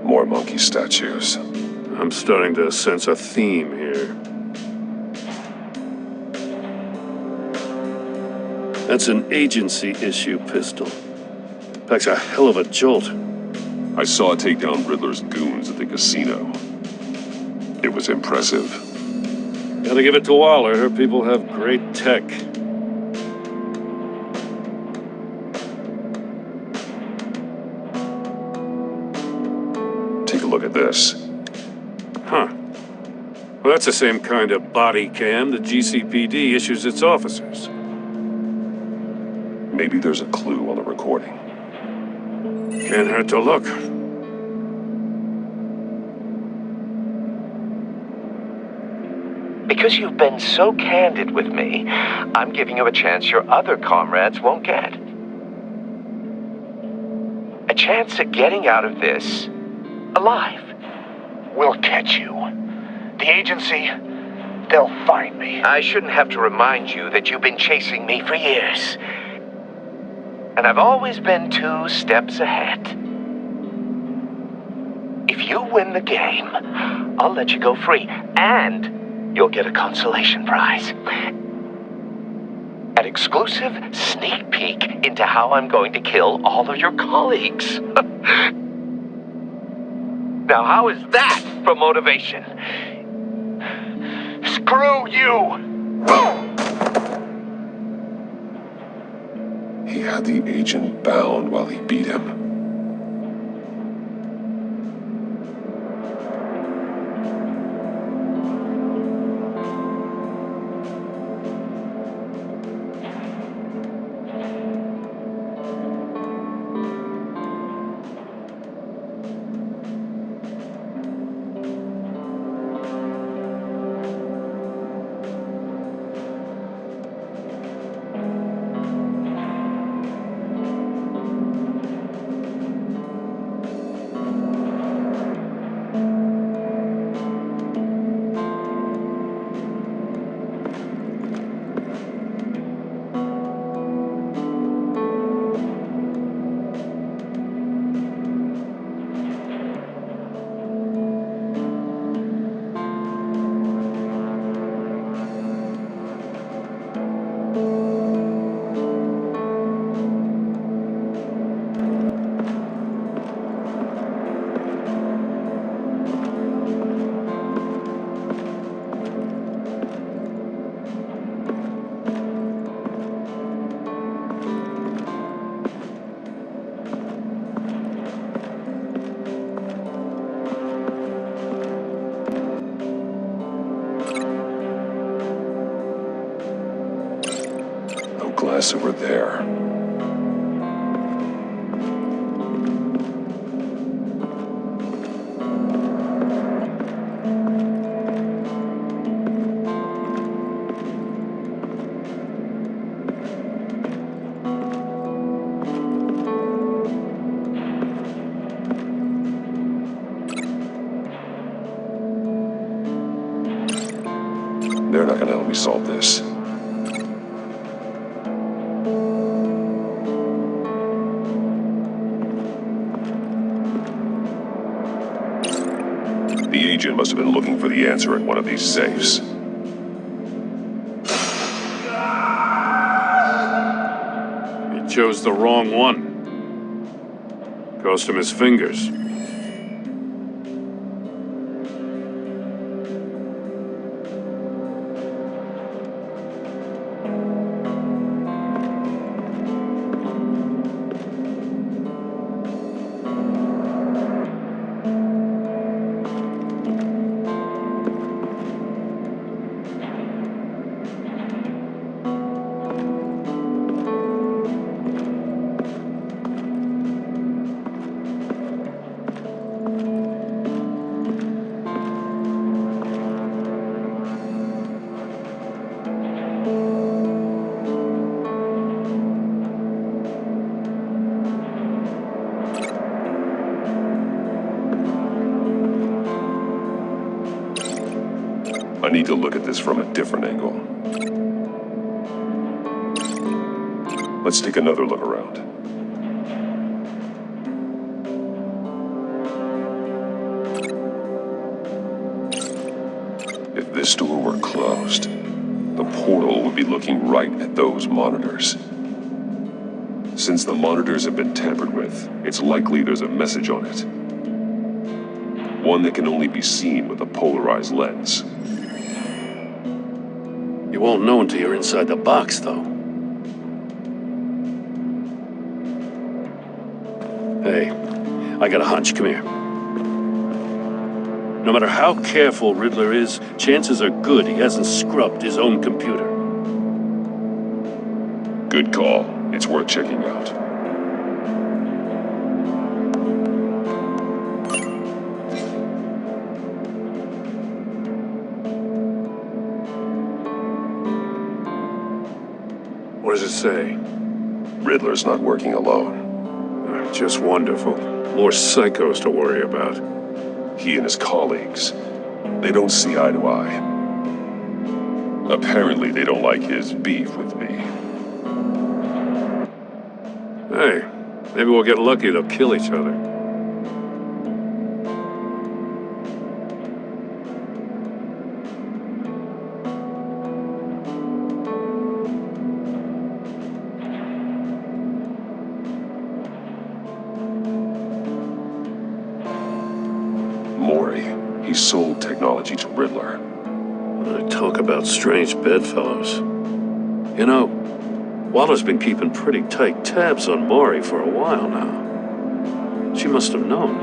Speaker 14: More monkey statues.
Speaker 13: I'm starting to sense a theme here. That's an agency issue pistol. Packs a hell of a jolt.
Speaker 14: I saw it take down Riddler's goons at the casino. It was impressive.
Speaker 13: Gotta give it to Waller. Her people have great tech.
Speaker 14: Take a look at this.
Speaker 13: Huh. Well, that's the same kind of body cam the GCPD issues its officers.
Speaker 14: Maybe there's a clue on the recording.
Speaker 13: Can't hurt to look.
Speaker 4: Because you've been so candid with me, I'm giving you a chance your other comrades won't get. A chance at getting out of this alive.
Speaker 10: We'll catch you. The agency, they'll find me.
Speaker 4: I shouldn't have to remind you that you've been chasing me for years. And I've always been 2 steps ahead. If you win the game, I'll let you go free, and you'll get a consolation prize. An exclusive sneak peek into how I'm going to kill all of your colleagues. Now, how is that for motivation? Screw you!
Speaker 14: He had the agent bound while he beat him. Glass over there. They're not gonna help me solve this. The agent must have been looking for the answer in one of these safes.
Speaker 13: He chose the wrong one. Cost him his fingers. I need to look at this from a different angle. Let's take another look around. If this door were closed, the portal would be looking right at those monitors.
Speaker 14: Since the monitors have been tampered with, it's likely there's a message on it. One that can only be seen with a polarized lens.
Speaker 13: You won't know until you're inside the box, though. Hey, I got a hunch. Come here. No matter how careful Riddler is, chances are good he hasn't scrubbed his own computer.
Speaker 14: Good call. It's worth checking out.
Speaker 13: What does it say?
Speaker 14: Riddler's not working alone.
Speaker 13: Just wonderful. More psychos to worry about.
Speaker 14: He and his colleagues, they don't see eye to eye. Apparently they don't like his beef with me.
Speaker 13: Hey, maybe we'll get lucky they'll kill each other.
Speaker 14: He sold technology to Riddler.
Speaker 13: Talk about strange bedfellows. You know, Waller's been keeping pretty tight tabs on Maury for a while now. She must have known.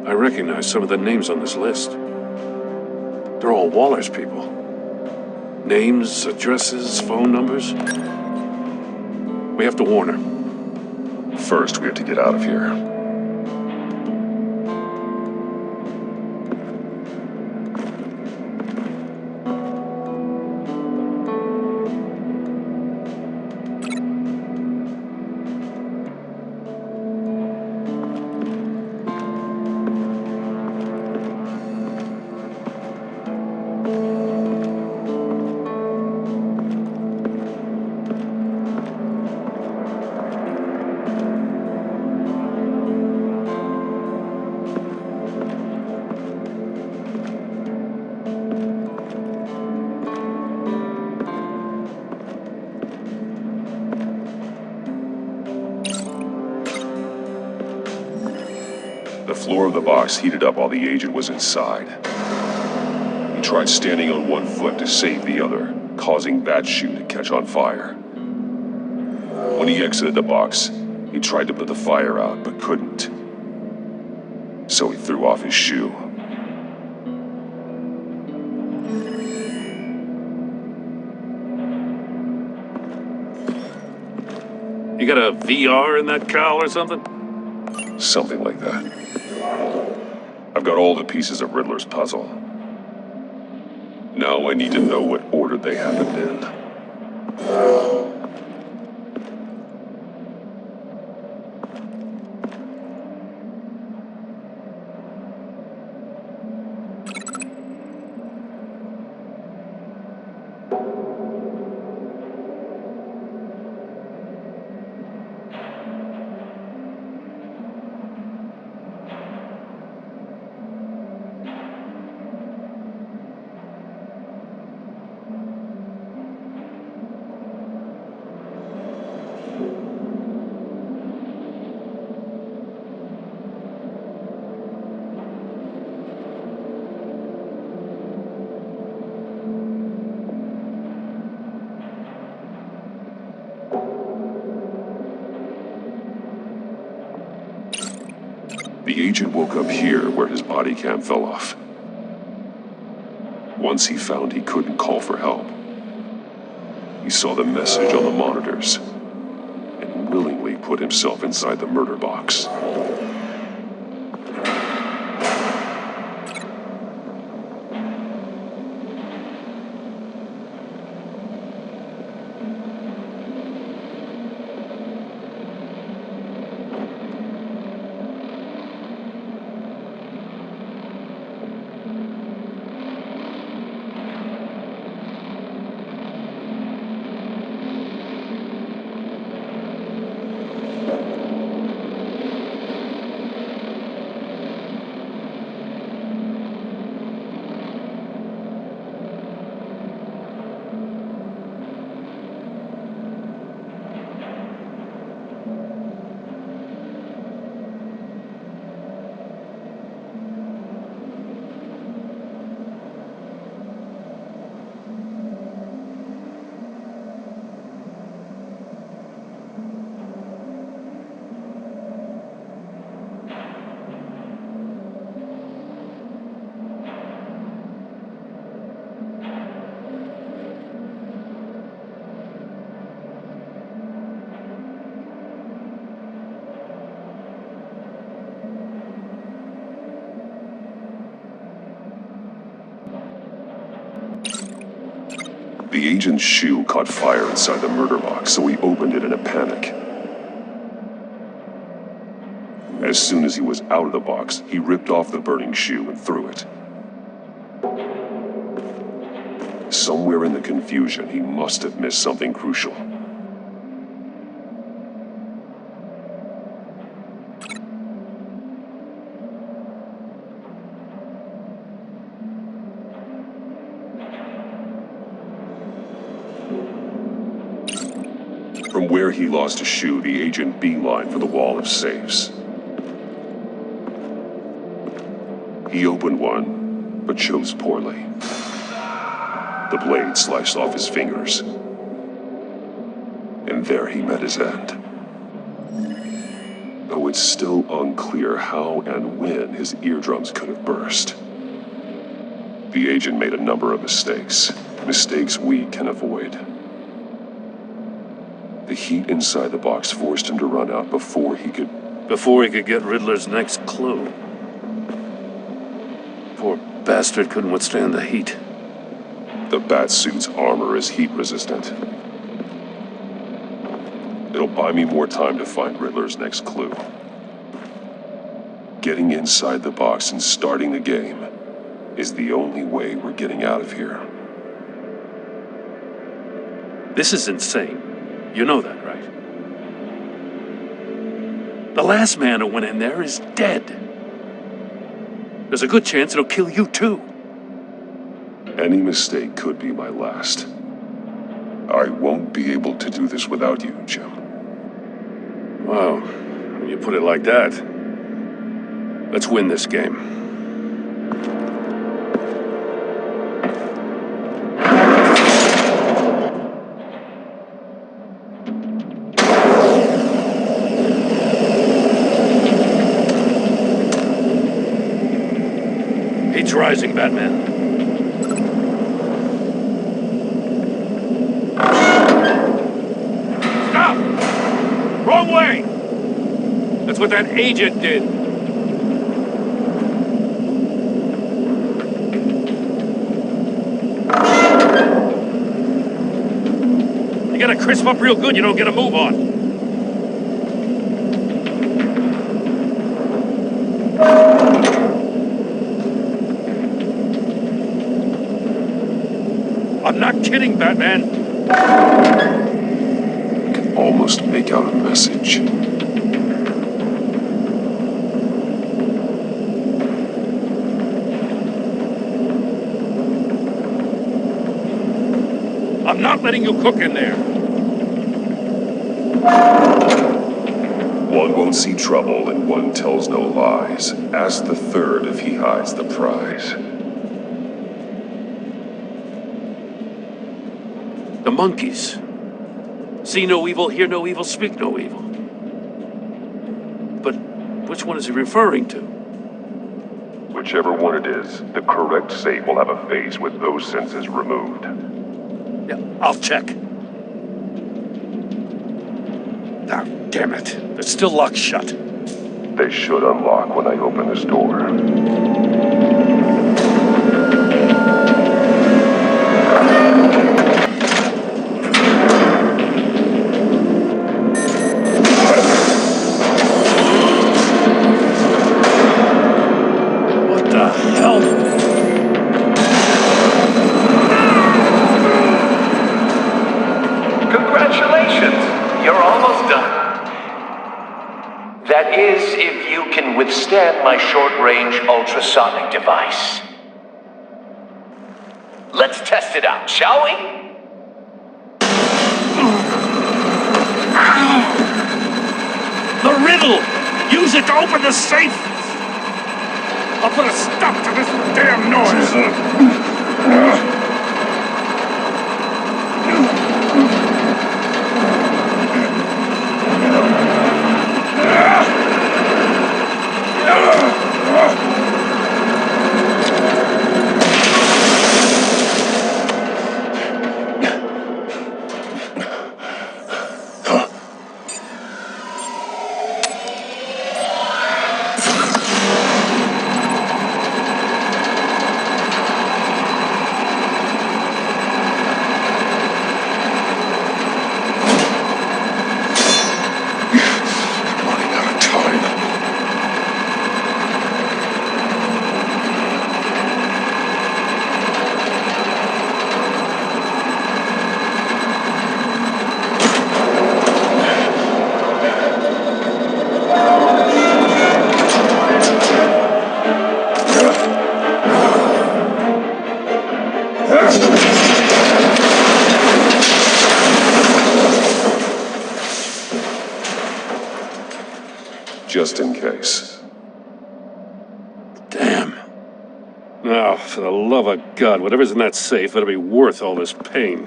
Speaker 13: I recognize some of the names on this list. They're all Waller's people. Names, addresses, phone numbers. We have to warn her.
Speaker 14: First, we have to get out of here. The floor of the box heated up while the agent was inside. He tried standing on one foot to save the other, causing that shoe to catch on fire. When he exited the box, he tried to put the fire out, but couldn't. So he threw off his shoe.
Speaker 13: You got a VR in that cowl or something?
Speaker 14: Something like that. I've got all the pieces of Riddler's puzzle. Now I need to know what order they happened in. The agent woke up here where his body cam fell off. Once he found he couldn't call for help, he saw the message on the monitors and willingly put himself inside the murder box. The agent's shoe caught fire inside the murder box, so he opened it in a panic. As soon as he was out of the box, he ripped off the burning shoe and threw it. Somewhere in the confusion, he must have missed something crucial. From where he lost a shoe, the agent beelined for the wall of safes. He opened one, but chose poorly. The blade sliced off his fingers. And there he met his end. Though it's still unclear how and when his eardrums could have burst. The agent made a number of mistakes. Mistakes we can avoid. The heat inside the box forced him to run out before he could
Speaker 13: get Riddler's next clue. Poor bastard couldn't withstand the heat.
Speaker 14: The Batsuit's armor is heat-resistant. It'll buy me more time to find Riddler's next clue. Getting inside the box and starting the game is the only way we're getting out of here.
Speaker 13: This is insane. You know that, right? The last man who went in there is dead. There's a good chance it'll kill you too.
Speaker 14: Any mistake could be my last. I won't be able to do this without you, Jim.
Speaker 13: Wow, when you put it like that, let's win this game. Heat's rising, Batman. Wrong way! That's what that agent did. You gotta crisp up real good, you don't get a move on. I'm not kidding, Batman.
Speaker 14: Almost make out a message.
Speaker 13: I'm not letting you cook in there.
Speaker 14: One won't see trouble and one tells no lies. Ask the third if he hides the prize.
Speaker 13: The monkeys. See no evil, hear no evil, speak no evil. But which one is he referring to?
Speaker 14: Whichever one it is, the correct safe will have a face with those senses removed.
Speaker 13: Yeah, I'll check. Ah, damn it. They're still locked shut.
Speaker 14: They should unlock when I open this door.
Speaker 10: That is, if you can withstand my short-range ultrasonic device. Let's test it out, shall we?
Speaker 13: The riddle! Use it to open the safe! I'll put a stop to this damn noise!
Speaker 14: just in case.
Speaker 13: Damn. Now, for the love of God, whatever's in that safe, it'll be worth all this pain.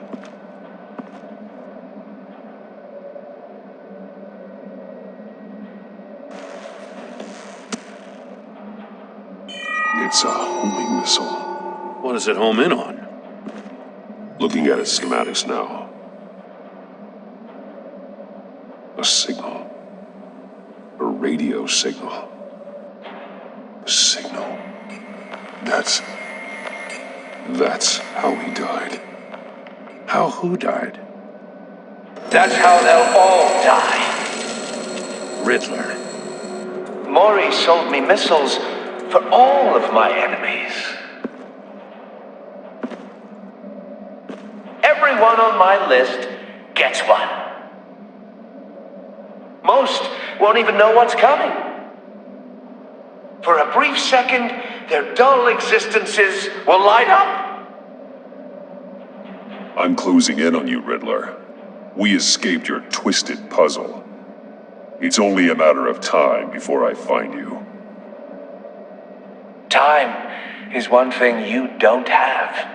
Speaker 14: It's a homing missile.
Speaker 13: What does it home in on?
Speaker 14: Looking at its schematics now. A signal. A radio signal. A signal. That's how he died.
Speaker 13: How who died?
Speaker 10: That's how they'll all die.
Speaker 13: Riddler.
Speaker 10: Maury sold me missiles for all of my enemies. Everyone on my list gets one. Most won't even know what's coming. For a brief second, their dull existences will light up.
Speaker 14: I'm closing in on you, Riddler. We escaped your twisted puzzle. It's only a matter of time before I find you.
Speaker 10: Time is one thing you don't have.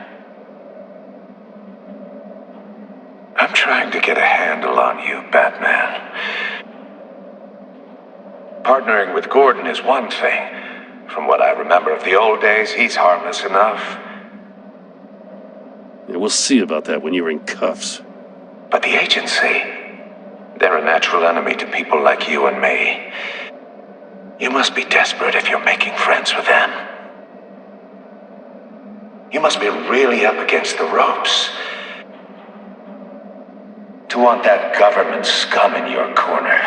Speaker 4: I'm trying to get a handle on you, Batman. Partnering with Gordon is one thing. From what I remember of the old days, he's harmless enough.
Speaker 13: Yeah, we'll see about that when you're in cuffs.
Speaker 4: But the agency, they're a natural enemy to people like you and me. You must be desperate if you're making friends with them. You must be really up against the ropes to want that government scum in your corner.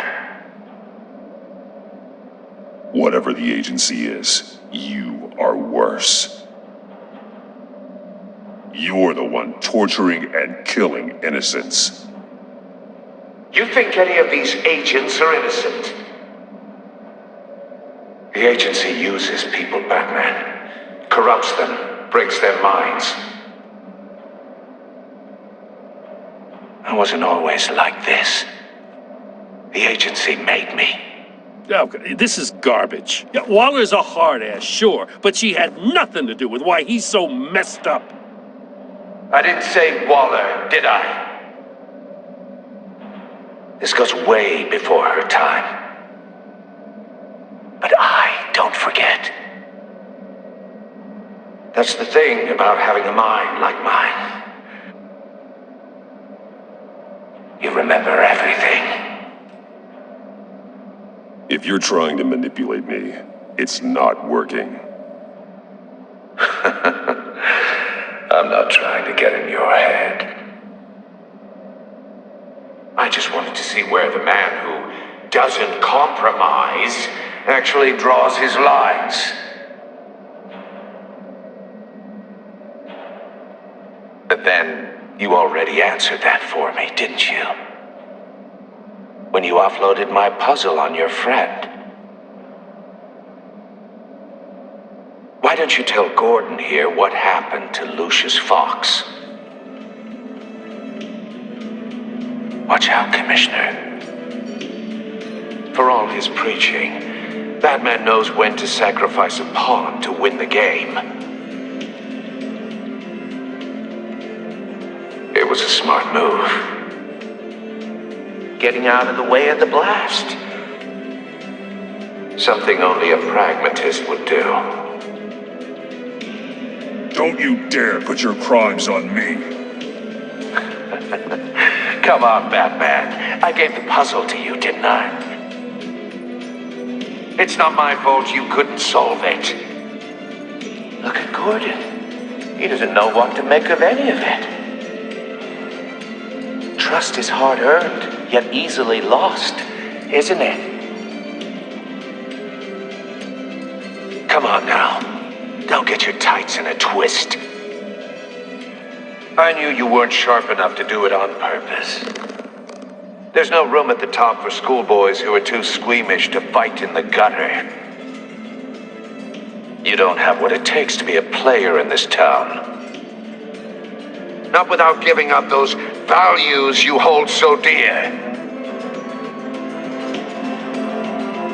Speaker 14: Whatever the agency is, you are worse. You're the one torturing and killing innocents.
Speaker 4: You think any of these agents are innocent? The agency uses people, Batman. Corrupts them, breaks their minds. I wasn't always like this. The agency made me.
Speaker 13: Okay, this is garbage. Yeah, Waller's a hard ass, sure, but she had nothing to do with why he's so messed up.
Speaker 4: I didn't say Waller, did I? This goes way before her time. But I don't forget. That's the thing about having a mind like mine. You remember everything.
Speaker 14: If you're trying to manipulate me, it's not working.
Speaker 4: I'm not trying to get in your head. I just wanted to see where the man who doesn't compromise actually draws his lines. But then, you already answered that for me, didn't you? When you offloaded my puzzle on your friend. Why don't you tell Gordon here what happened to Lucius Fox? Watch out, Commissioner. For all his preaching, Batman knows when to sacrifice a pawn to win the game. It was a smart move. Getting out of the way of the blast. Something only a pragmatist would do.
Speaker 14: Don't you dare put your crimes on me.
Speaker 4: Come on, Batman. I gave the puzzle to you, didn't I? It's not my fault you couldn't solve it. Look at Gordon. He doesn't know what to make of any of it. Trust is hard-earned, yet easily lost, isn't it? Come on now. Don't get your tights in a twist. I knew you weren't sharp enough to do it on purpose. There's no room at the top for schoolboys who are too squeamish to fight in the gutter. You don't have what it takes to be a player in this town. Not without giving up those values you hold so dear.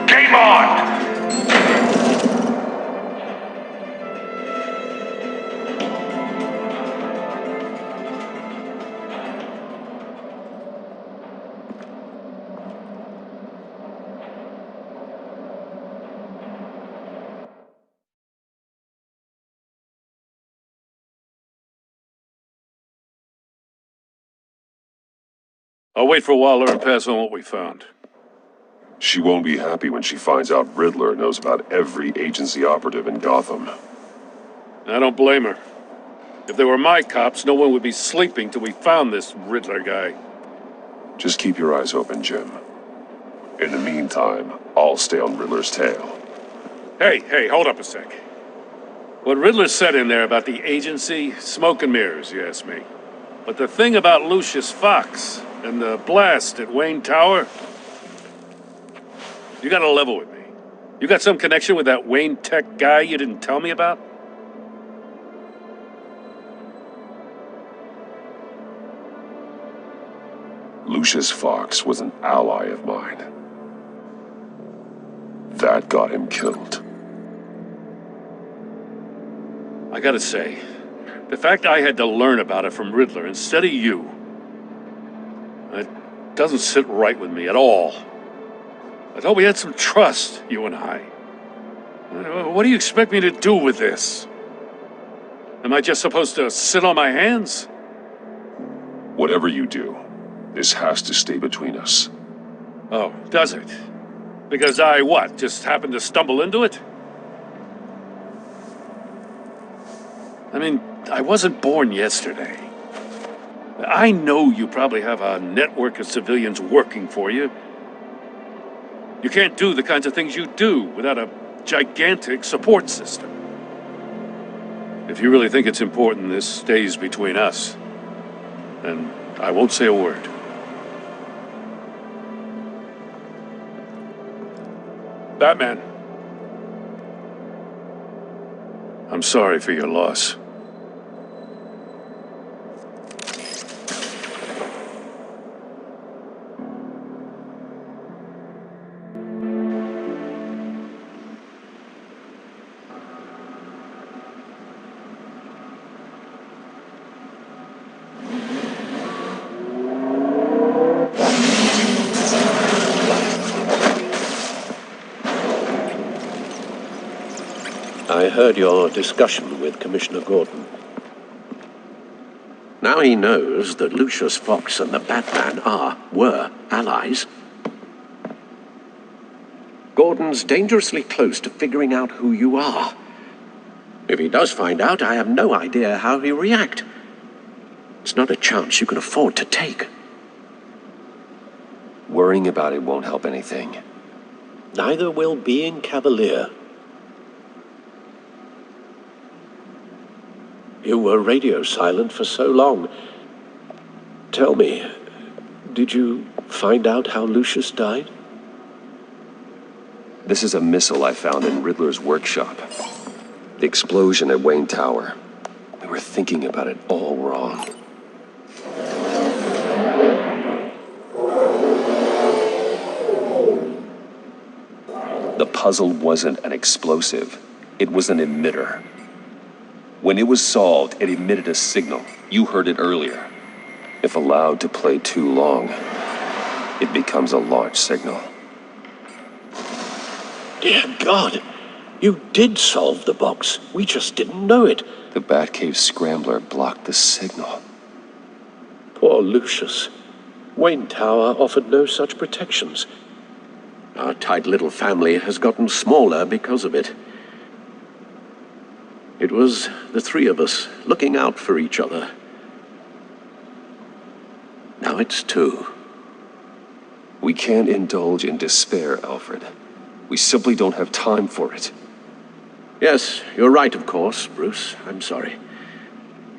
Speaker 4: Get
Speaker 10: Game on!
Speaker 13: I'll wait for Waller and pass on what we found.
Speaker 14: She won't be happy when she finds out Riddler knows about every agency operative in Gotham.
Speaker 13: I don't blame her. If they were my cops, no one would be sleeping till we found this Riddler guy.
Speaker 14: Just keep your eyes open, Jim. In the meantime, I'll stay on Riddler's tail.
Speaker 13: Hey, hold up a sec. What Riddler said in there about the agency, smoke and mirrors, you ask me. But the thing about Lucius Fox and the blast at Wayne Tower, you gotta level with me. You got some connection with that Wayne Tech guy you didn't tell me about?
Speaker 14: Lucius Fox was an ally of mine. That got him killed.
Speaker 13: I gotta say, the fact I had to learn about it from Riddler instead of you, it doesn't sit right with me at all. I thought we had some trust, you and I. What do you expect me to do with this? Am I just supposed to sit on my hands?
Speaker 14: Whatever you do, this has to stay between us.
Speaker 13: Oh, does it? Because I, what, just happened to stumble into it? I mean, I wasn't born yesterday. I know you probably have a network of civilians working for you. You can't do the kinds of things you do without a gigantic support system. If you really think it's important this stays between us, then I won't say a word. Batman. I'm sorry for your loss.
Speaker 1: I heard your discussion with Commissioner Gordon. Now he knows that Lucius Fox and the Batman were allies. Gordon's dangerously close to figuring out who you are. If he does find out, I have no idea how he'll react. It's not a chance you can afford to take.
Speaker 2: Worrying about it won't help anything.
Speaker 1: Neither will being cavalier. You were radio silent for so long. Tell me, did you find out how Lucius died?
Speaker 2: This is a missile I found in Riddler's workshop. The explosion at Wayne Tower. We were thinking about it all wrong. The puzzle wasn't an explosive. It was an emitter. When it was solved, it emitted a signal. You heard it earlier. If allowed to play too long, it becomes a launch signal.
Speaker 1: Dear God, you did solve the box. We just didn't know it.
Speaker 2: The Batcave scrambler blocked the signal.
Speaker 1: Poor Lucius. Wayne Tower offered no such protections. Our tight little family has gotten smaller because of it. It was the three of us looking out for each other. Now it's two.
Speaker 2: We can't indulge in despair, Alfred. We simply don't have time for it.
Speaker 1: Yes, you're right, of course, Bruce. I'm sorry.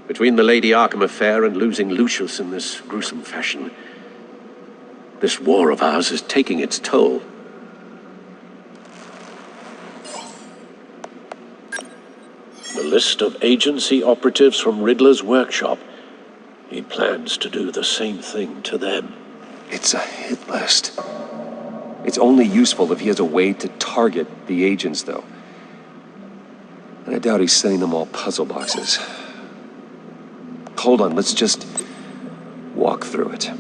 Speaker 1: Between the Lady Arkham affair and losing Lucius in this gruesome fashion, this war of ours is taking its toll. The list of agency operatives from Riddler's workshop. He plans to do the same thing to them.
Speaker 2: It's a hit list. It's only useful if he has a way to target the agents, though. And I doubt he's sending them all puzzle boxes. Hold on, let's just walk through it.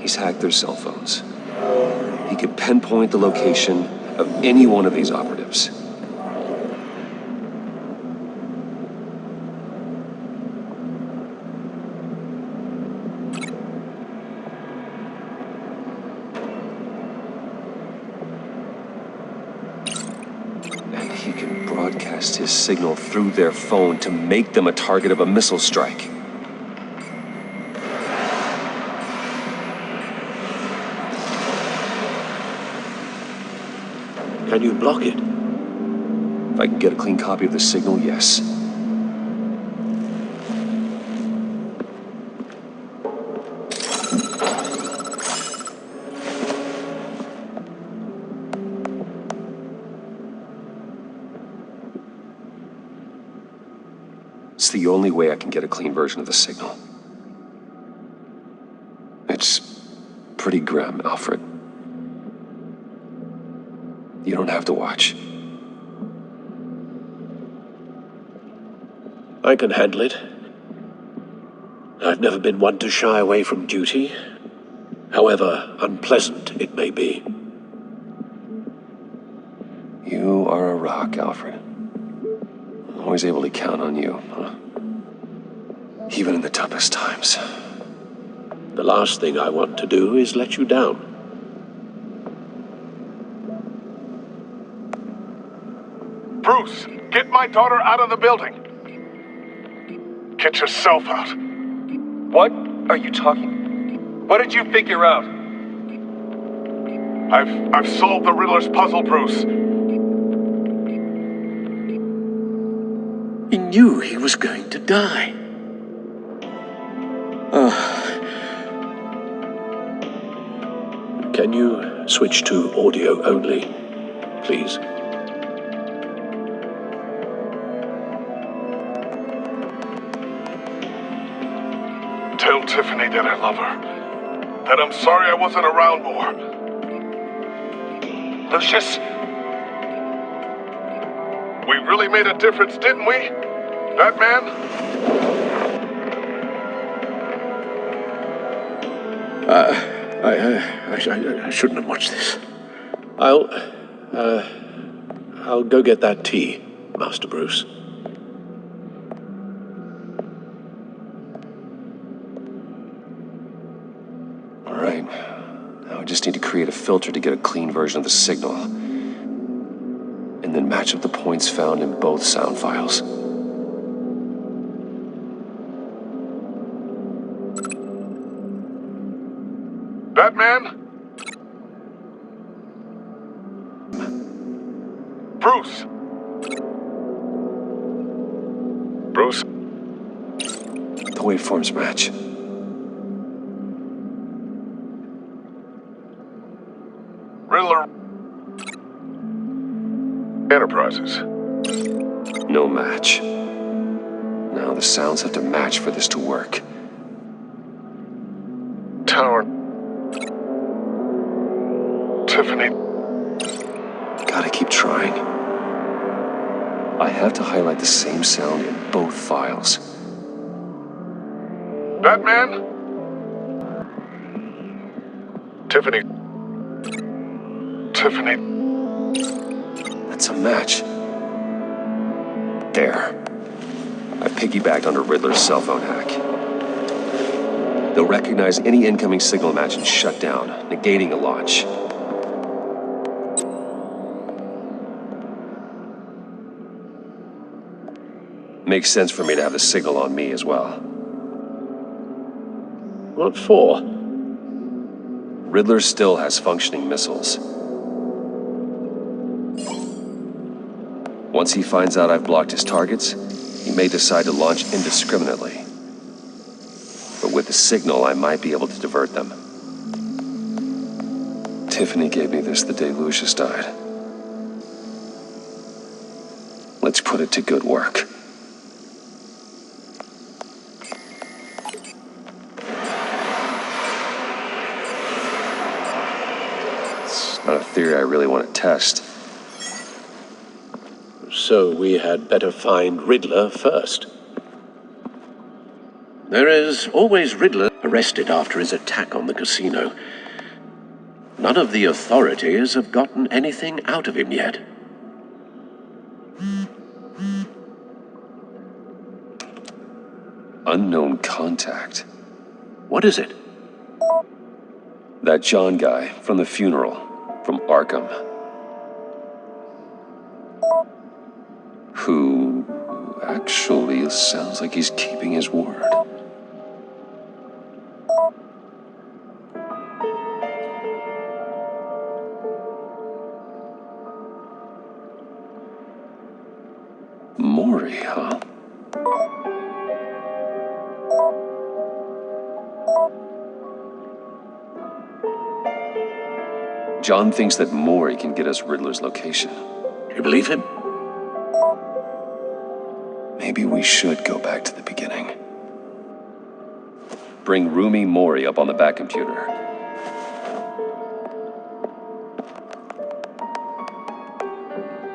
Speaker 2: He's hacked their cell phones. He could pinpoint the location of any one of these operatives. And he can broadcast his signal through their phone to make them a target of a missile strike.
Speaker 1: Can you block it?
Speaker 2: If I can get a clean copy of the signal, yes. It's the only way I can get a clean version of the signal. It's pretty grim, Alfred. You don't have to watch.
Speaker 1: I can handle it. I've never been one to shy away from duty, however unpleasant it may be.
Speaker 2: You are a rock, Alfred. I'm always able to count on you, huh? Even in the toughest times.
Speaker 1: The last thing I want to do is let you down.
Speaker 3: Bruce, get my daughter out of the building. Get yourself out.
Speaker 8: What are you talking? What did you figure out?
Speaker 3: I've solved the Riddler's puzzle, Bruce.
Speaker 1: He knew he was going to die. Can you switch to audio only, please?
Speaker 3: Tell Tiffany that I love her. That I'm sorry I wasn't around more. Lucius? We really made a difference, didn't we? That man?
Speaker 1: I shouldn't have watched this. I'll go get that tea, Master Bruce.
Speaker 2: All right. Now I just need to create a filter to get a clean version of the signal. And then match up the points found in both sound files.
Speaker 3: That man? Bruce. Bruce?
Speaker 2: The waveforms match.
Speaker 3: Riddler. Enterprises.
Speaker 2: No match. Now the sounds have to match for this to work.
Speaker 3: Tower. Tiffany.
Speaker 2: Gotta keep trying. I have to highlight the same sound in both files.
Speaker 3: That man? Tiffany. Tiffany.
Speaker 2: That's a match. There. I piggybacked onto Riddler's cell phone hack. They'll recognize any incoming signal match and shut down, negating a launch. Makes sense for me to have the signal on me as well.
Speaker 1: What for?
Speaker 2: Riddler still has functioning missiles. Once he finds out I've blocked his targets, He may decide to launch indiscriminately. But with the signal, I might be able to divert them. Tiffany gave me this the day Lucius died. Let's put it to good work. It's not a theory I really want to test.
Speaker 1: So we had better find Riddler first. There is always Riddler arrested after his attack on the casino. None of the authorities have gotten anything out of him yet.
Speaker 2: Unknown contact.
Speaker 1: What is it?
Speaker 2: That John guy from the funeral, from Arkham. Who actually sounds like he's keeping his word. Maury, huh? John thinks that Maury can get us Riddler's location.
Speaker 1: Do you believe him?
Speaker 2: Maybe we should go back to the beginning. Bring Roomy Maury up on the back computer.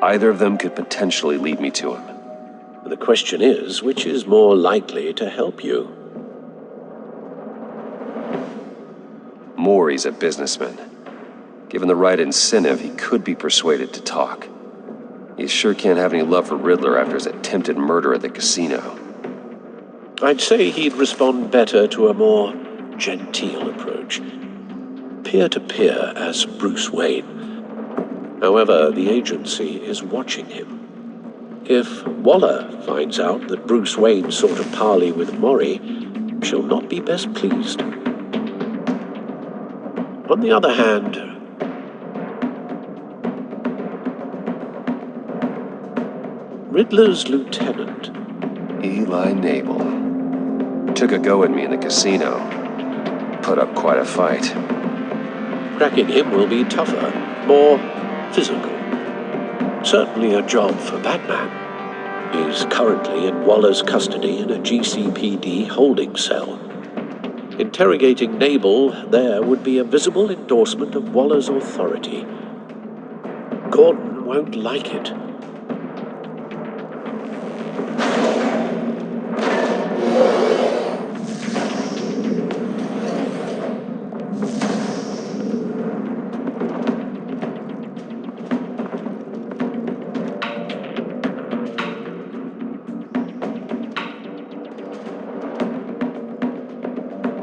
Speaker 2: Either of them could potentially lead me to him.
Speaker 1: The question is, which is more likely to help you?
Speaker 2: Maury's a businessman. Given the right incentive, he could be persuaded to talk. He sure can't have any love for Riddler after his attempted murder at the casino.
Speaker 1: I'd say he'd respond better to a more genteel approach. Peer-to-peer as Bruce Wayne. However, the agency is watching him. If Waller finds out that Bruce Wayne sought a parley with Maury, she'll not be best pleased. On the other hand, Riddler's lieutenant,
Speaker 2: Eli Nabel, took a go at me in the casino. Put up quite a fight.
Speaker 1: Cracking him will be tougher, more physical. Certainly a job for Batman. He's currently in Waller's custody in a GCPD holding cell. Interrogating Nabel there would be a visible endorsement of Waller's authority. Gordon won't like it.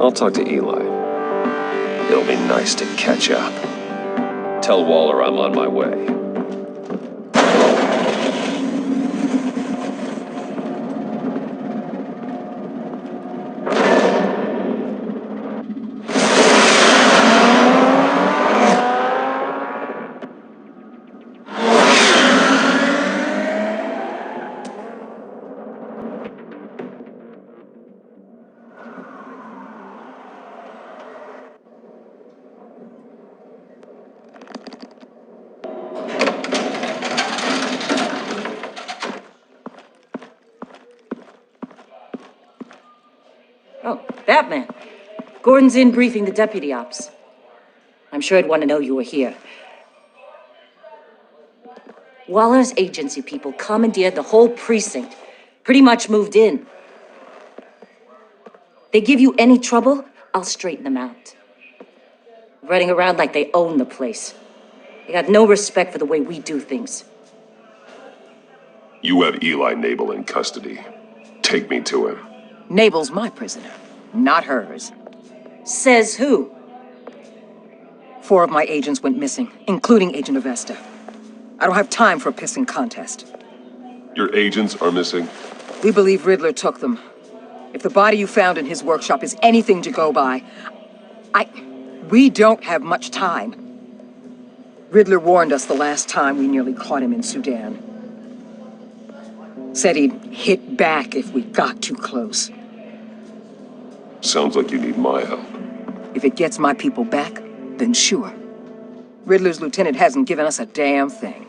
Speaker 2: I'll talk to Eli. It'll be nice to catch up. Tell Waller I'm on my way.
Speaker 9: Oh, Batman. Gordon's in briefing the deputy ops. I'm sure I'd want to know you were here. Waller's agency people commandeered the whole precinct. Pretty much moved in. They give you any trouble, I'll straighten them out. Running around like they own the place. They got no respect for the way we do things.
Speaker 14: You have Eli Nabel in custody. Take me to him.
Speaker 15: Nabel's my prisoner, not hers.
Speaker 9: Says who?
Speaker 15: 4 of my agents went missing, including Agent Avesta. I don't have time for a pissing contest.
Speaker 14: Your agents are missing?
Speaker 15: We believe Riddler took them. If the body you found in his workshop is anything to go by, we don't have much time. Riddler warned us the last time we nearly caught him in Sudan. Said he'd hit back if we got too close.
Speaker 14: Sounds like you need my help.
Speaker 15: If it gets my people back, then sure. Riddler's lieutenant hasn't given us a damn thing.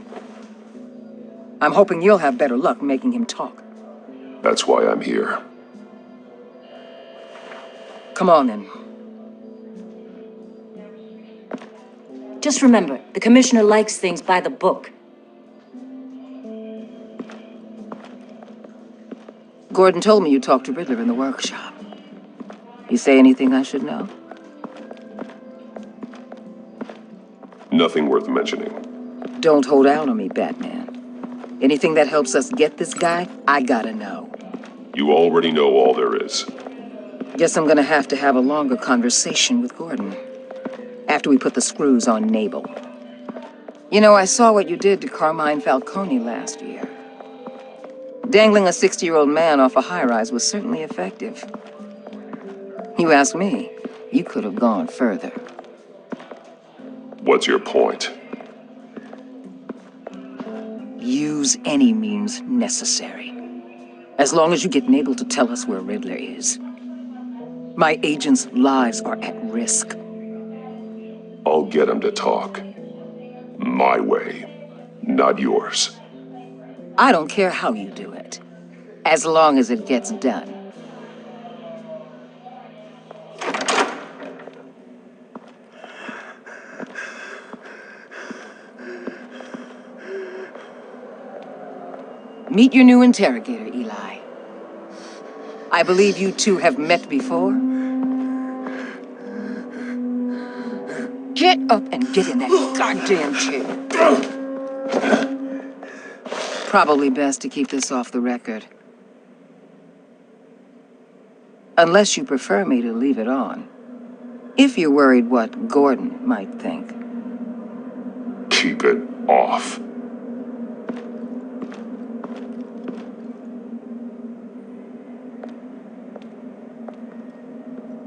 Speaker 15: I'm hoping you'll have better luck making him talk.
Speaker 14: That's why I'm here.
Speaker 15: Come on, then.
Speaker 9: Just remember, the commissioner likes things by the book.
Speaker 15: Gordon told me you talked to Riddler in the workshop. You say anything I should know?
Speaker 14: Nothing worth mentioning.
Speaker 15: Don't hold out on me, Batman. Anything that helps us get this guy, I gotta know.
Speaker 14: You already know all there is.
Speaker 15: Guess I'm gonna have to have a longer conversation with Gordon. After we put the screws on Nabel. You know, I saw what you did to Carmine Falcone last year. Dangling a 60-year-old man off a high-rise was certainly effective. You ask me, you could have gone further.
Speaker 14: What's your point?
Speaker 15: Use any means necessary. As long as you get Nabel to tell us where Riddler is. My agents' lives are at risk.
Speaker 14: I'll get him to talk. My way, not yours.
Speaker 15: I don't care how you do it, as long as it gets done. Meet your new interrogator, Eli. I believe you two have met before. Get up and get in that goddamn chair. Probably best to keep this off the record. Unless you prefer me to leave it on. If you're worried what Gordon might think.
Speaker 14: Keep it off.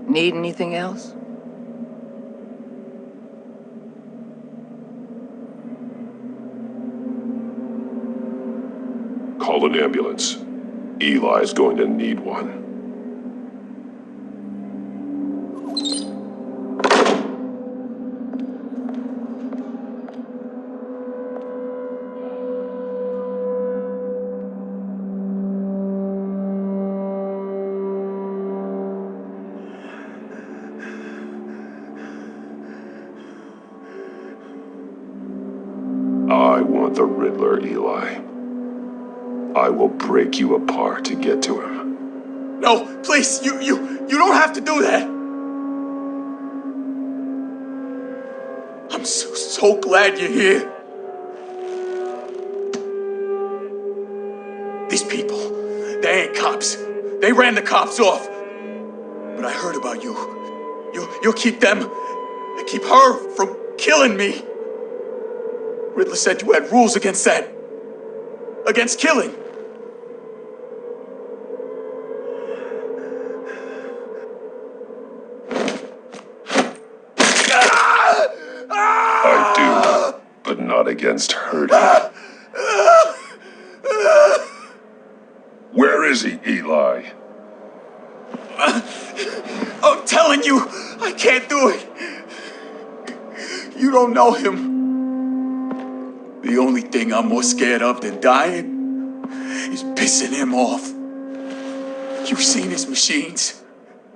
Speaker 15: Need anything else?
Speaker 14: Call an ambulance. Eli's going to need one. I want the Riddler, Eli. I will break you apart to get to him.
Speaker 16: No, please, you don't have to do that. I'm so glad you're here. These people, they ain't cops. They ran the cops off. But I heard about you. You'll keep them, and keep her from killing me. Riddler said you had rules against that. Against killing.
Speaker 14: I do, but not against hurting. Where is he, Eli?
Speaker 16: I'm telling you, I can't do it. You don't know him. The only thing I'm more scared of than dying is pissing him off. You've seen his machines.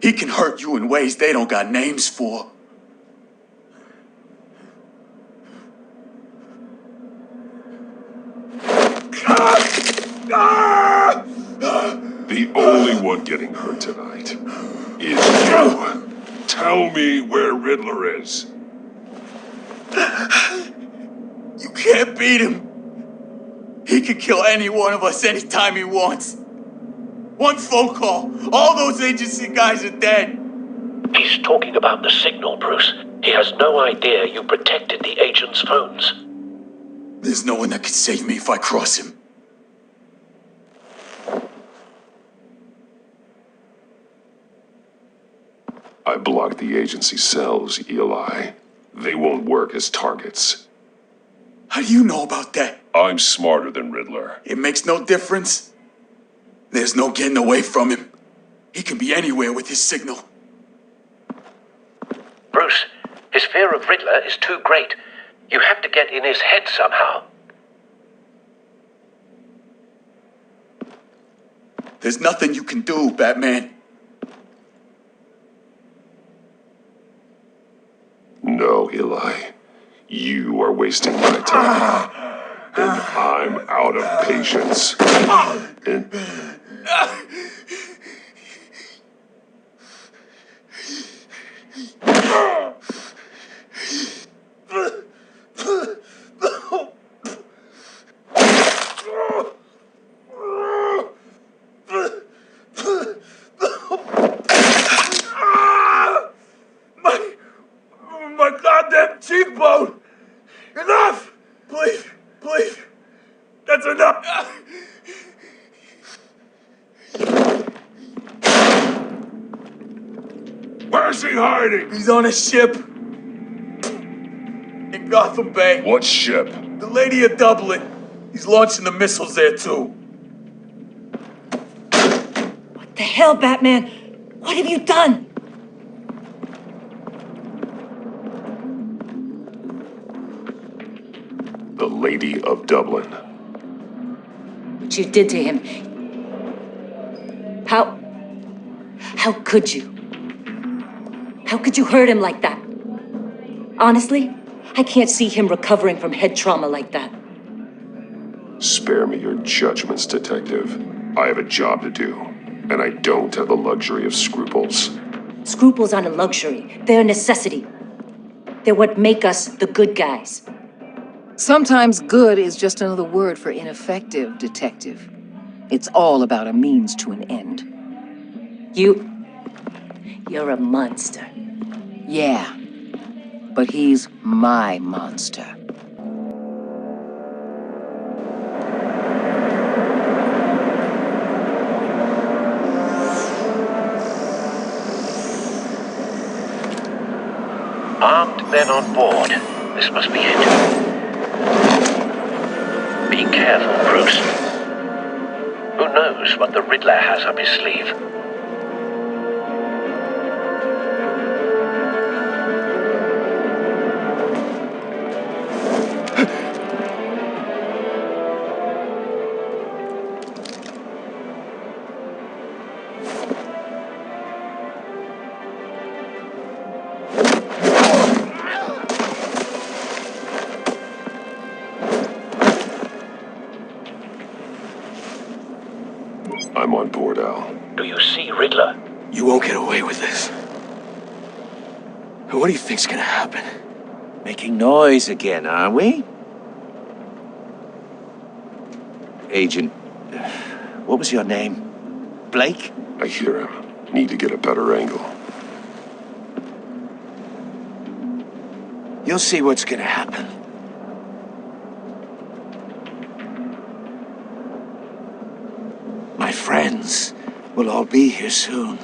Speaker 16: He can hurt you in ways they don't got names for.
Speaker 14: The only one getting hurt tonight is you. Tell me where Riddler is.
Speaker 16: You can't beat him. He can kill any one of us anytime he wants. One phone call, all those agency guys are dead.
Speaker 1: He's talking about the signal, Bruce. He has no idea you protected the agent's phones.
Speaker 16: There's no one that can save me if I cross him.
Speaker 14: I blocked the agency cells, Eli. They won't work as targets.
Speaker 16: How do you know about that?
Speaker 14: I'm smarter than Riddler.
Speaker 16: It makes no difference. There's no getting away from him. He can be anywhere with his signal.
Speaker 4: Bruce, his fear of Riddler is too great. You have to get in his head somehow.
Speaker 16: There's nothing you can do, Batman.
Speaker 14: No, Eli. You are wasting my time. And I'm out of patience. And...
Speaker 16: My goddamn cheekbone! Enough! Please, please. That's enough.
Speaker 14: Where's he hiding?
Speaker 16: He's on a ship. In Gotham Bay.
Speaker 14: What ship?
Speaker 16: The Lady of Dublin. He's launching the missiles there, too.
Speaker 11: What the hell, Batman? What have you done?
Speaker 14: The Lady of Dublin.
Speaker 11: What you did to him. How could you? How could you hurt him like that? Honestly, I can't see him recovering from head trauma like that.
Speaker 14: Spare me your judgments, Detective. I have a job to do, and I don't have the luxury of scruples.
Speaker 11: Scruples aren't a luxury. They're a necessity. They're what make us the good guys.
Speaker 15: Sometimes good is just another word for ineffective, Detective. It's all about a means to an end.
Speaker 11: You're a monster.
Speaker 15: Yeah, but he's my monster.
Speaker 4: Armed men on board. This must be it. Be careful, Bruce. Who knows what the Riddler has up his sleeve?
Speaker 14: I'm on board, Al.
Speaker 4: Do you see Riddler?
Speaker 8: You won't get away with this. What do you think's gonna happen?
Speaker 17: Making noise again, are we? Agent... what was your name? Blake?
Speaker 14: I hear him. Need to get a better angle.
Speaker 17: You'll see what's gonna happen. My friends will all be here soon.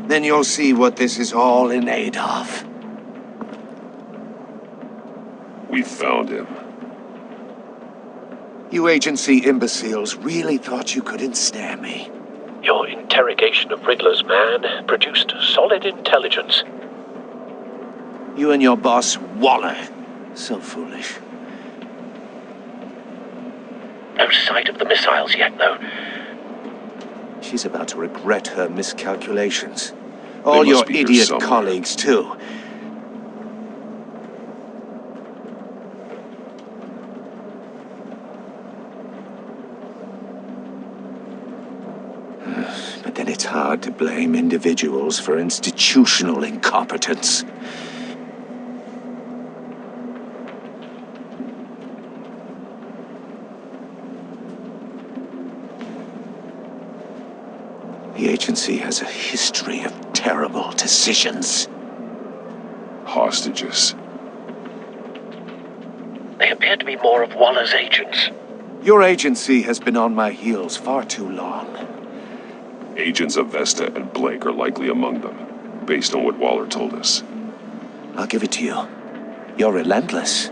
Speaker 17: Then you'll see what this is all in aid of.
Speaker 14: We found him.
Speaker 17: You agency imbeciles really thought you could ensnare me.
Speaker 1: Your interrogation of Riddler's man produced solid intelligence.
Speaker 17: You and your boss, Waller. So foolish.
Speaker 4: No sight of the missiles yet, though.
Speaker 17: She's about to regret her miscalculations. All your idiot colleagues, too. But then it's hard to blame individuals for institutional incompetence. The agency has a history of terrible decisions.
Speaker 14: Hostages.
Speaker 4: They appear to be more of Waller's agents.
Speaker 17: Your agency has been on my heels far too long.
Speaker 14: Agents of Vesta and Blake are likely among them, based on what Waller told us.
Speaker 17: I'll give it to you. You're relentless.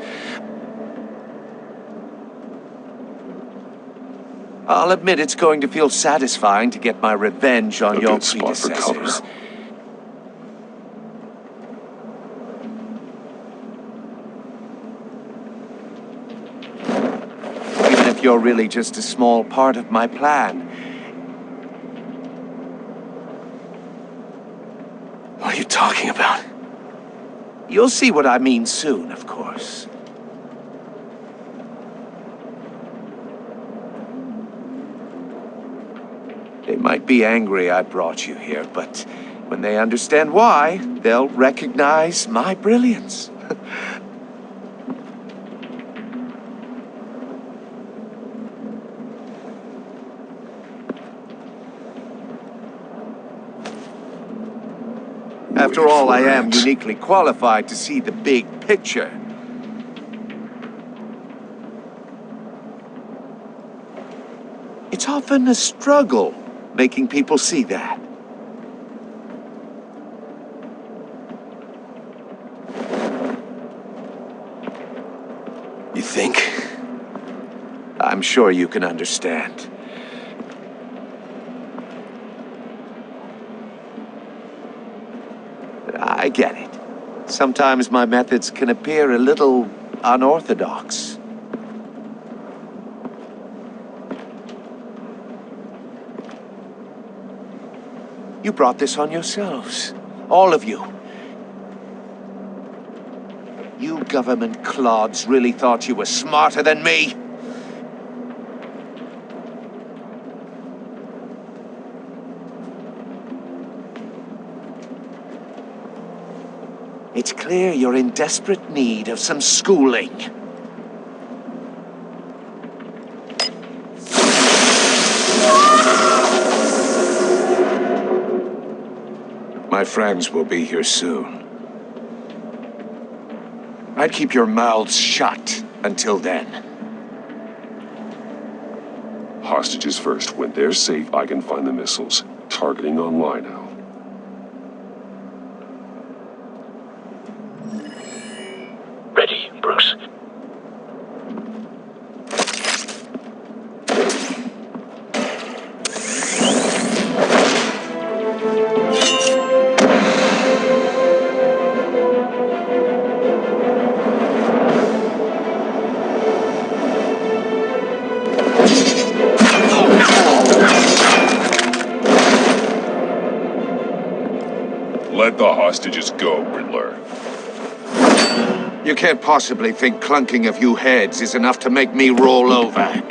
Speaker 17: I'll admit it's going to feel satisfying to get my revenge on your
Speaker 14: good spot for cover.
Speaker 17: predecessors. Even if you're really just a small part of my plan.
Speaker 8: What are you talking about?
Speaker 17: You'll see what I mean soon, of course. They might be angry I brought you here, but when they understand why, they'll recognize my brilliance. After all, I am uniquely qualified to see the big picture. It's often a struggle making people see that.
Speaker 8: You think?
Speaker 17: I'm sure you can understand. I get it. Sometimes my methods can appear a little unorthodox. You brought this on yourselves. All of you. You government clods really thought you were smarter than me? It's clear you're in desperate need of some schooling. My friends will be here soon. I'd keep your mouths shut until then.
Speaker 14: Hostages first. When they're safe, I can find the missiles. Targeting online now.
Speaker 1: Ready, Bruce.
Speaker 14: Let the hostages go, Riddler.
Speaker 17: You can't possibly think clunking a few heads is enough to make me roll over.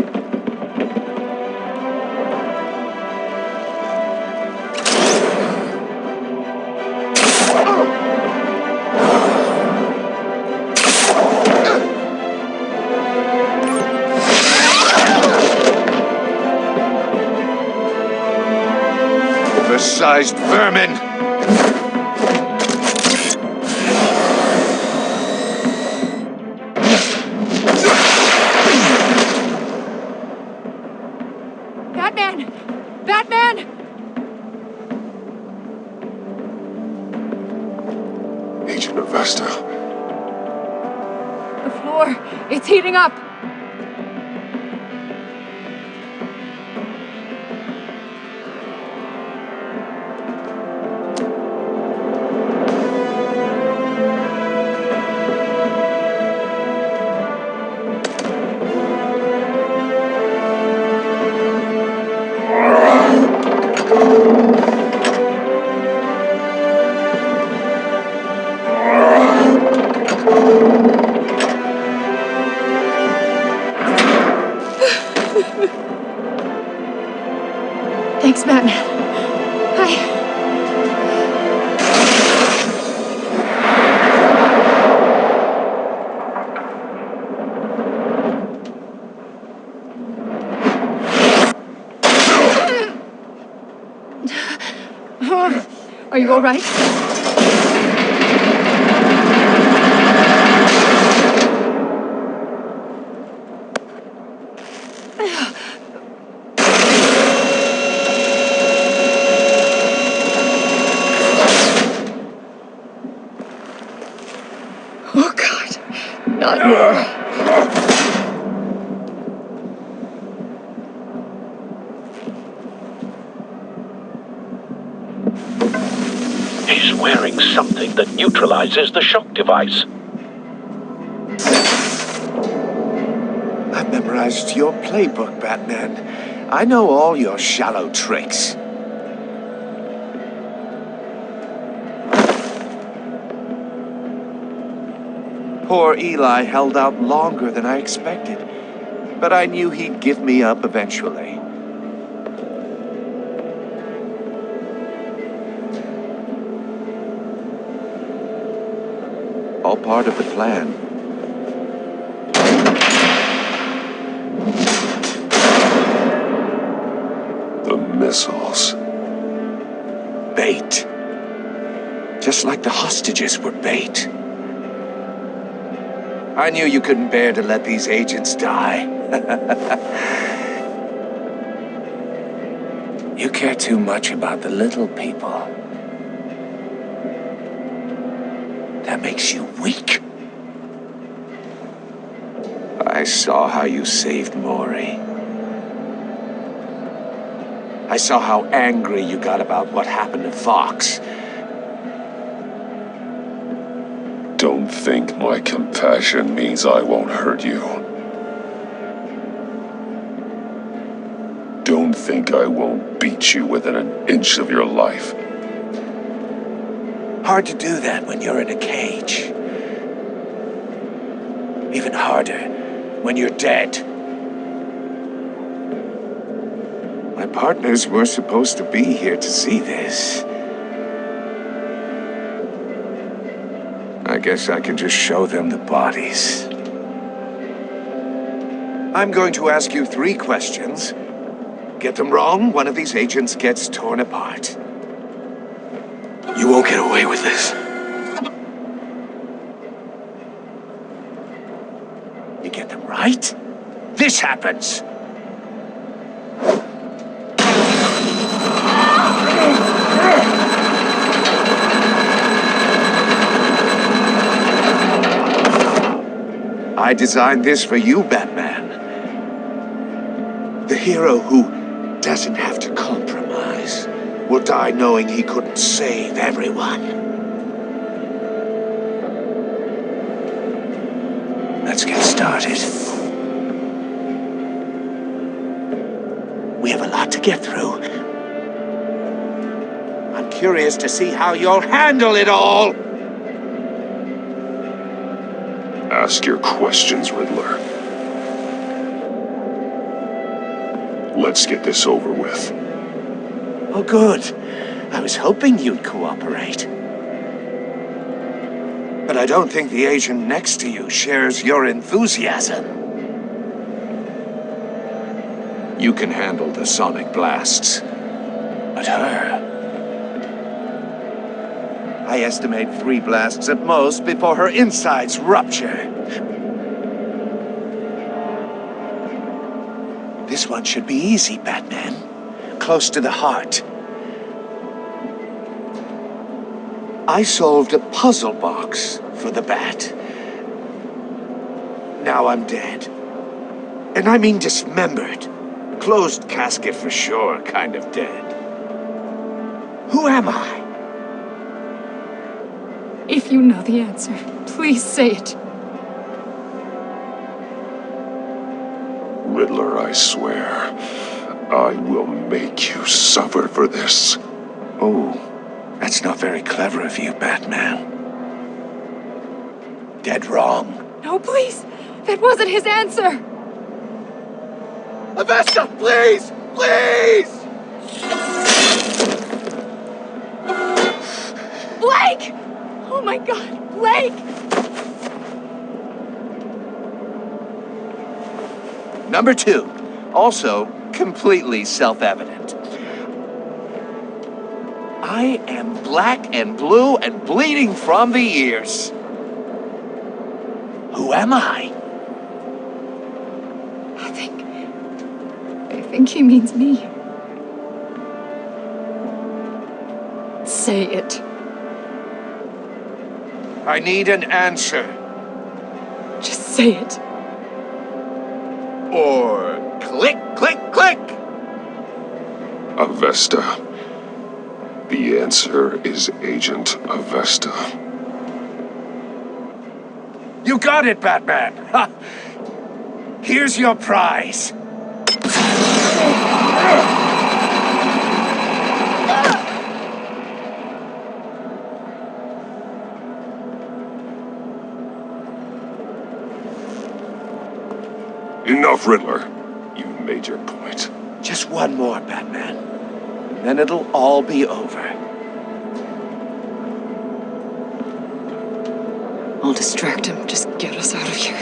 Speaker 17: Oversized vermin!
Speaker 7: Batman! Batman!
Speaker 14: Agent Avesta.
Speaker 7: The floor, it's heating up! Thanks, Batman. Are you all right? Oh, God. Not more.
Speaker 1: using something that neutralizes the shock device.
Speaker 17: I've memorized your playbook, Batman. I know all your shallow tricks. Poor Eli held out longer than I expected, but I knew he'd give me up eventually. All part of the plan.
Speaker 14: The missiles.
Speaker 17: Bait. Just like the hostages were bait. I knew you couldn't bear to let these agents die. You care too much about the little people. That makes you weak. I saw how you saved Maury. I saw how angry you got about what happened to Fox.
Speaker 14: Don't think my compassion means I won't hurt you. Don't think I won't beat you within an inch of your life.
Speaker 17: Hard to do that when you're in a cage. Even harder when you're dead. My partners were supposed to be here to see this. I guess I can just show them the bodies. I'm going to ask you 3 questions. Get them wrong, one of these agents gets torn apart. You won't get away with this. You get them right, this happens. I designed this for you, Batman. The hero who doesn't have to compromise will die knowing he couldn't save everyone. Let's get started. We have a lot to get through. I'm curious to see how you'll handle it all.
Speaker 14: Ask your questions, Riddler. Let's get this over with.
Speaker 17: Oh, good. I was hoping you'd cooperate. But I don't think the agent next to you shares your enthusiasm. You can handle the sonic blasts. But her... I estimate 3 blasts at most before her insides rupture. This one should be easy, Batman. Close to the heart. I solved a puzzle box for the Bat. Now I'm dead. And I mean dismembered. Closed casket for sure, kind of dead. Who am I?
Speaker 7: If you know the answer, please say it.
Speaker 14: Riddler, I swear, I will make you suffer for this.
Speaker 17: Oh, that's not very clever of you, Batman. Dead wrong.
Speaker 7: No, please! That wasn't his answer!
Speaker 17: Avesta, please! Please!
Speaker 7: Blake! Oh my God, Blake!
Speaker 17: Number 2, also completely self-evident. I am black and blue and bleeding from the ears. Who am I?
Speaker 7: I think he means me. Say it.
Speaker 17: I need an answer.
Speaker 7: Just say it.
Speaker 17: Or click, click, click!
Speaker 14: Avesta, The answer is Agent Avesta.
Speaker 17: You got it, Batman! Ha. Here's your prize.
Speaker 14: Enough, Riddler. You made your point.
Speaker 17: Just one more, Batman. And then it'll all be over.
Speaker 7: I'll distract him. Just get us out of here.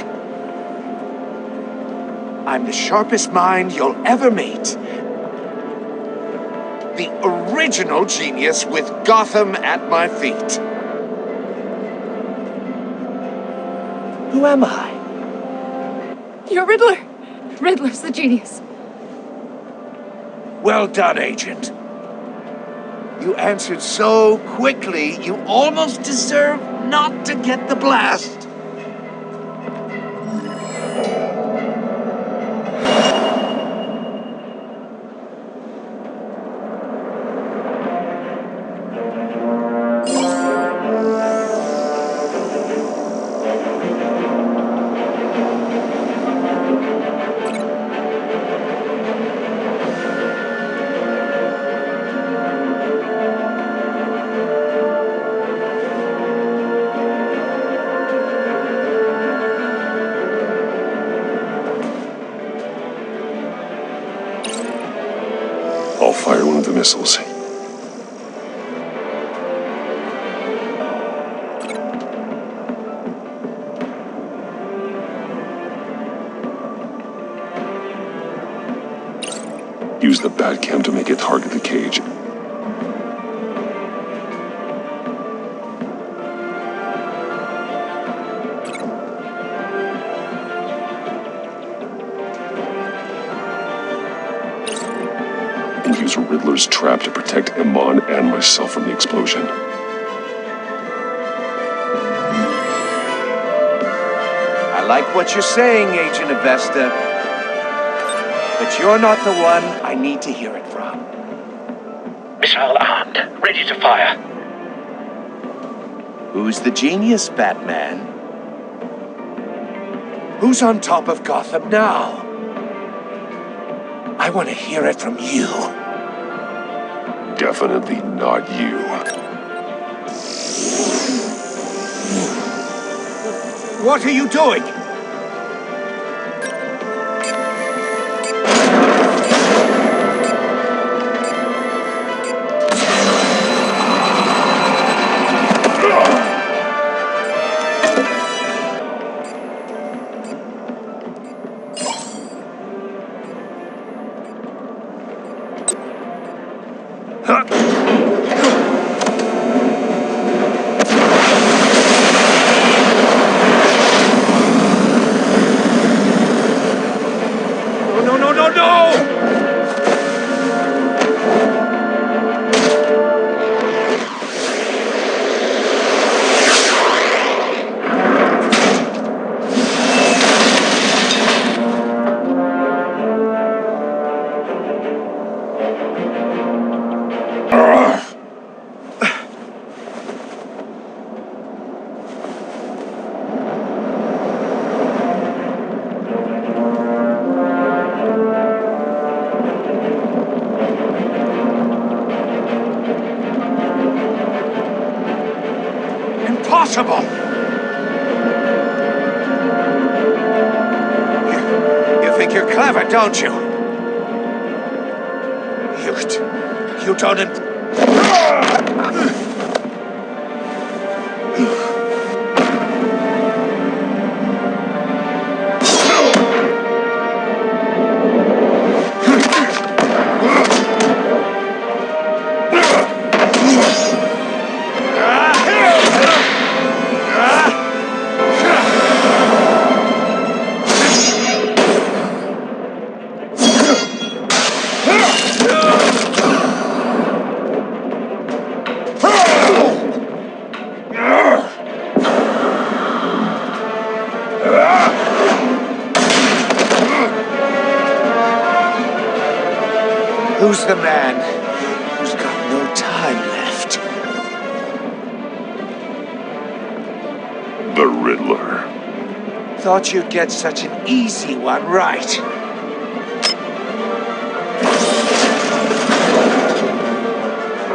Speaker 17: I'm the sharpest mind you'll ever meet. The original genius with Gotham at my feet. Who am I?
Speaker 7: You're Riddler. Riddler's the genius.
Speaker 17: Well done, Agent. You answered so quickly, you almost deserve not to get the blast.
Speaker 14: I'll fire one of the missiles. Use the Batcam to make it target the cage. And use Riddler's trap to protect Iman and myself from the explosion.
Speaker 17: I like what you're saying, Agent Avesta. But you're not the one I need to hear it from.
Speaker 10: Missile armed, ready to fire.
Speaker 17: Who's the genius, Batman? Who's on top of Gotham now? I want to hear it from you.
Speaker 14: Definitely not you.
Speaker 17: What are you doing? Impossible! You think you're clever, don't you? You don't... Who's the man who's got no time left?
Speaker 14: Riddler.
Speaker 17: Thought you'd get such an easy one right.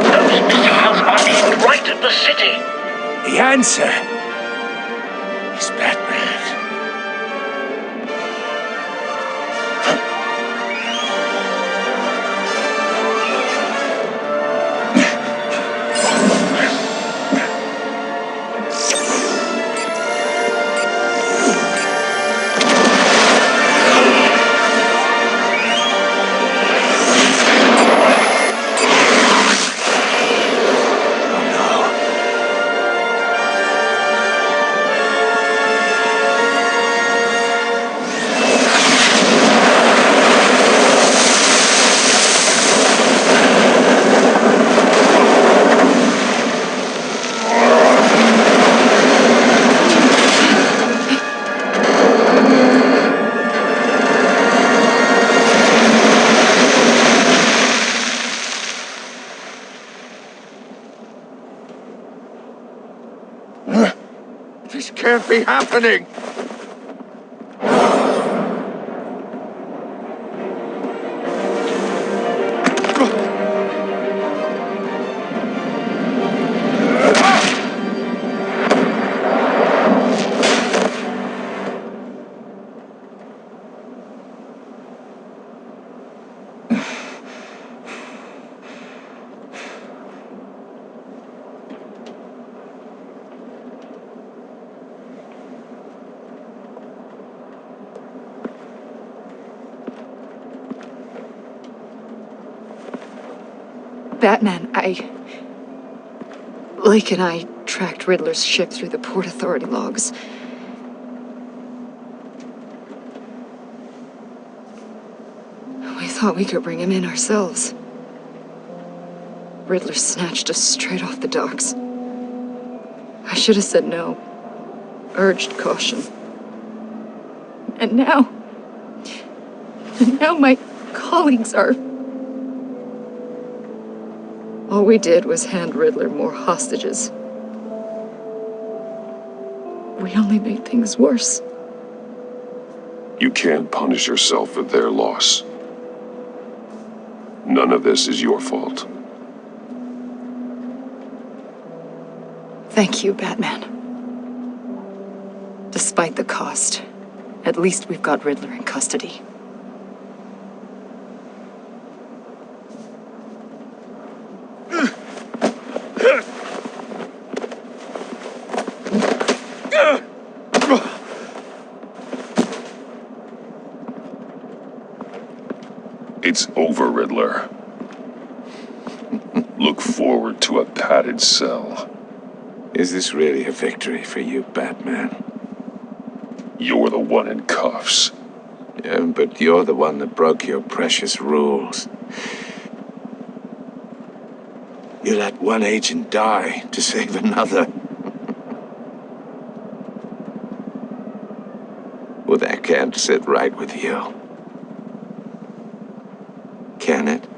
Speaker 10: Those missiles are aimed right at the city.
Speaker 17: The answer is Batman. This can't be happening!
Speaker 7: Batman, Lake and I tracked Riddler's ship through the Port Authority logs. We thought we could bring him in ourselves. Riddler snatched us straight off the docks. I should have said no. Urged caution. And now my colleagues are... All we did was hand Riddler more hostages. We only made things worse.
Speaker 14: You can't punish yourself for their loss. None of this is your fault.
Speaker 7: Thank you, Batman. Despite the cost, at least we've got Riddler in custody.
Speaker 14: It's over, Riddler. Look forward to a padded cell.
Speaker 17: Is this really a victory for you, Batman?
Speaker 14: You're the one in cuffs.
Speaker 17: Yeah, but you're the one that broke your precious rules. You let one agent die to save another. Well, that can't sit right with you. Can it?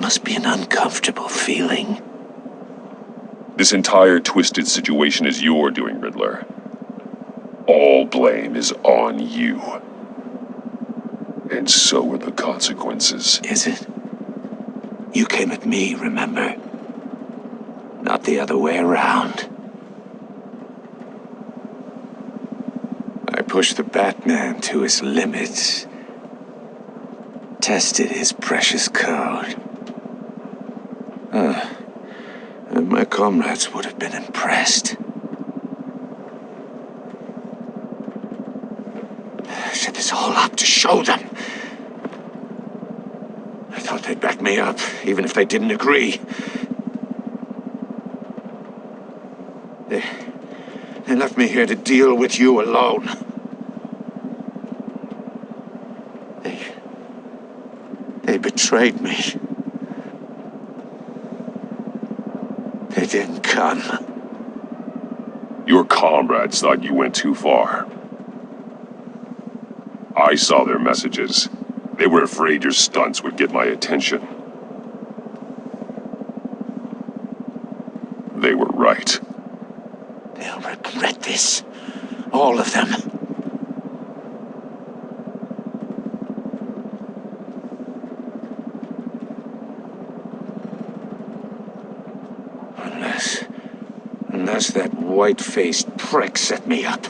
Speaker 17: Must be an uncomfortable feeling.
Speaker 14: This entire twisted situation is your doing, Riddler. All blame is on you. And so are the consequences.
Speaker 17: Is it? You came at me, remember? Not the other way around. I pushed the Batman to his limits. Tested his precious code. And my comrades would have been impressed. I set this all up to show them. I thought they'd back me up, even if they didn't agree. They left me here to deal with you alone. They betrayed me. They didn't come.
Speaker 14: Your comrades thought you went too far. I saw their messages. They were afraid your stunts would get my attention. They were right.
Speaker 17: They'll regret this. All of them. Unless that white-faced prick set me up.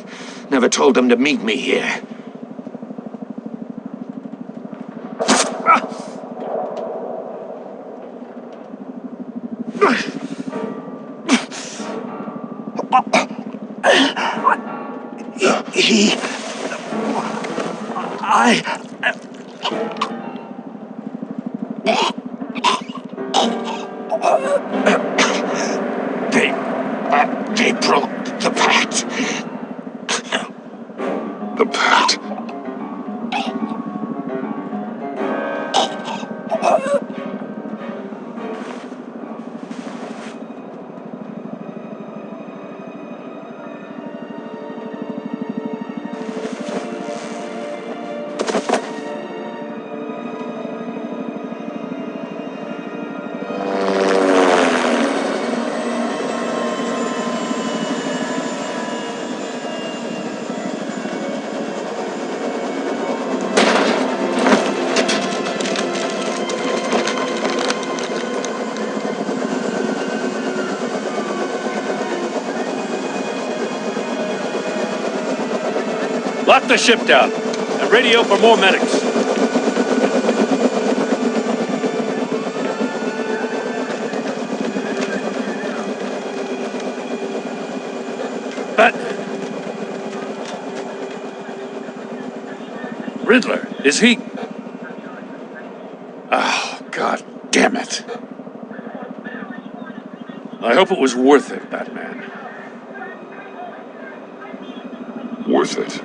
Speaker 17: Never told them to meet me here. They broke the pact.
Speaker 14: The pact?
Speaker 13: Lock the ship down and radio for more medics. But Riddler, is he? Oh, God damn it. I hope it was worth it, Batman.
Speaker 14: Worth it?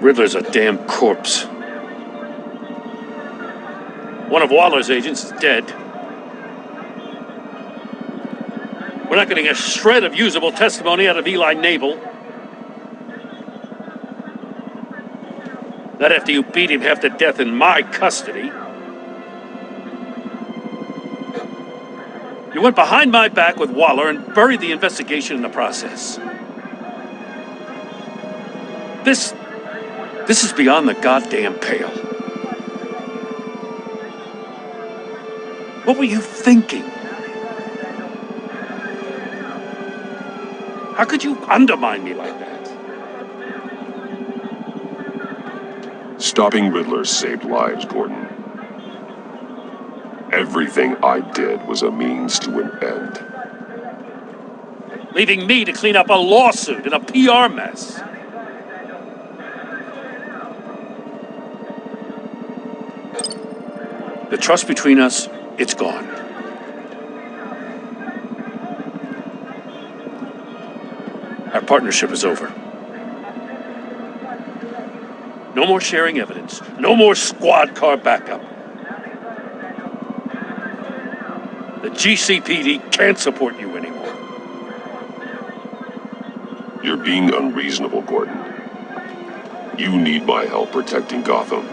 Speaker 13: Riddler's a damn corpse. One of Waller's agents is dead. We're not getting a shred of usable testimony out of Eli Nabel. Not after you beat him half to death in my custody. You went behind my back with Waller and buried the investigation in the process. This is beyond the goddamn pale. What were you thinking? How could you undermine me like that?
Speaker 14: Stopping Riddler saved lives, Gordon. Everything I did was a means to an end.
Speaker 13: Leaving me to clean up a lawsuit and a PR mess. The trust between us, it's gone. Our partnership is over. No more sharing evidence. No more squad car backup. The GCPD can't support you anymore.
Speaker 14: You're being unreasonable, Gordon. You need my help protecting Gotham.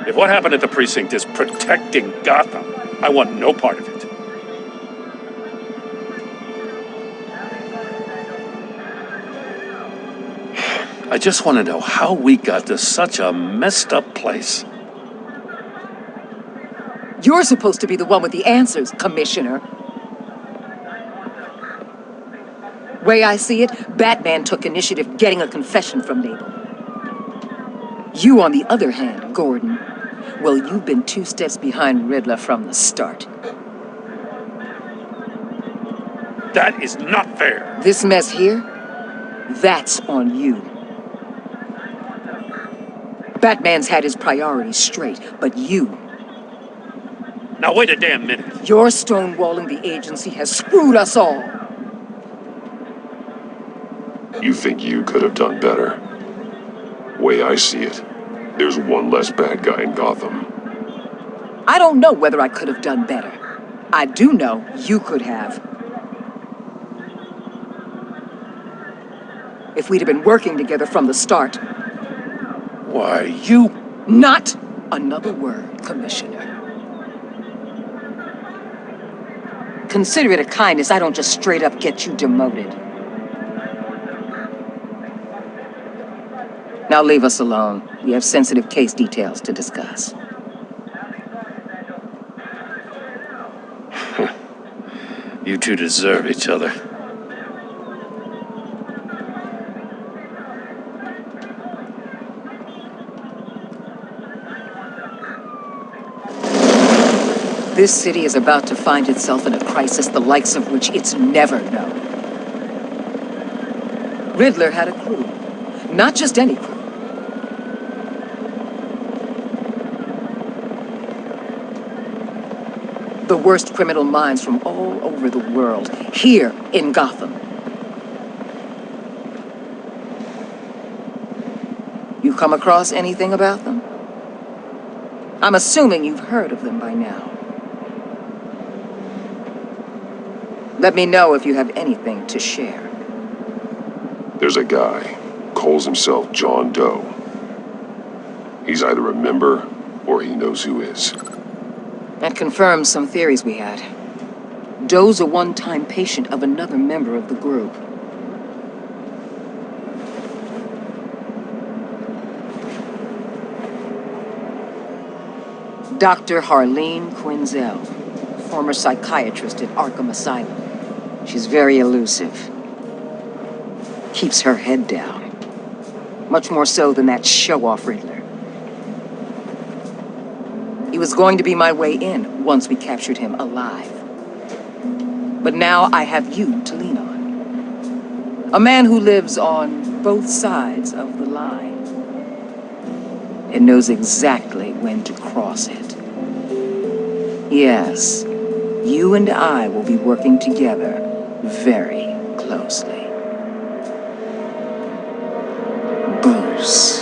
Speaker 13: If what happened at the precinct is protecting Gotham, I want no part of it. I just want to know how we got to such a messed up place.
Speaker 15: You're supposed to be the one with the answers, Commissioner. Way I see it, Batman took initiative getting a confession from Nabel. You, on the other hand, Gordon, well, you've been 2 steps behind Riddler from the start.
Speaker 13: That is not fair.
Speaker 15: This mess here, that's on you. Batman's had his priorities straight, but you...
Speaker 13: Now wait a damn minute.
Speaker 15: Your stonewalling the agency has screwed us all.
Speaker 14: You think you could have done better? Way I see it, there's one less bad guy in Gotham.
Speaker 15: I don't know whether I could have done better. I do know you could have. If we'd have been working together from the start.
Speaker 13: Why, you...
Speaker 15: Not another word, Commissioner. Consider it a kindness I don't just straight up get you demoted. Now leave us alone. We have sensitive case details to discuss.
Speaker 13: You two deserve each other.
Speaker 15: This city is about to find itself in a crisis the likes of which it's never known. Riddler had a crew. Not just any crew. The worst criminal minds from all over the world, here in Gotham. You come across anything about them? I'm assuming you've heard of them by now. Let me know if you have anything to share.
Speaker 14: There's a guy, calls himself John Doe. He's either a member, or he knows who is.
Speaker 15: That confirms some theories we had. Doe's a one-time patient of another member of the group. Dr. Harleen Quinzel, former psychiatrist at Arkham Asylum. She's very elusive. Keeps her head down. Much more so than that show-off Riddler. He was going to be my way in once we captured him alive. But now I have you to lean on. A man who lives on both sides of the line. And knows exactly when to cross it. Yes, you and I will be working together very closely. Bruce.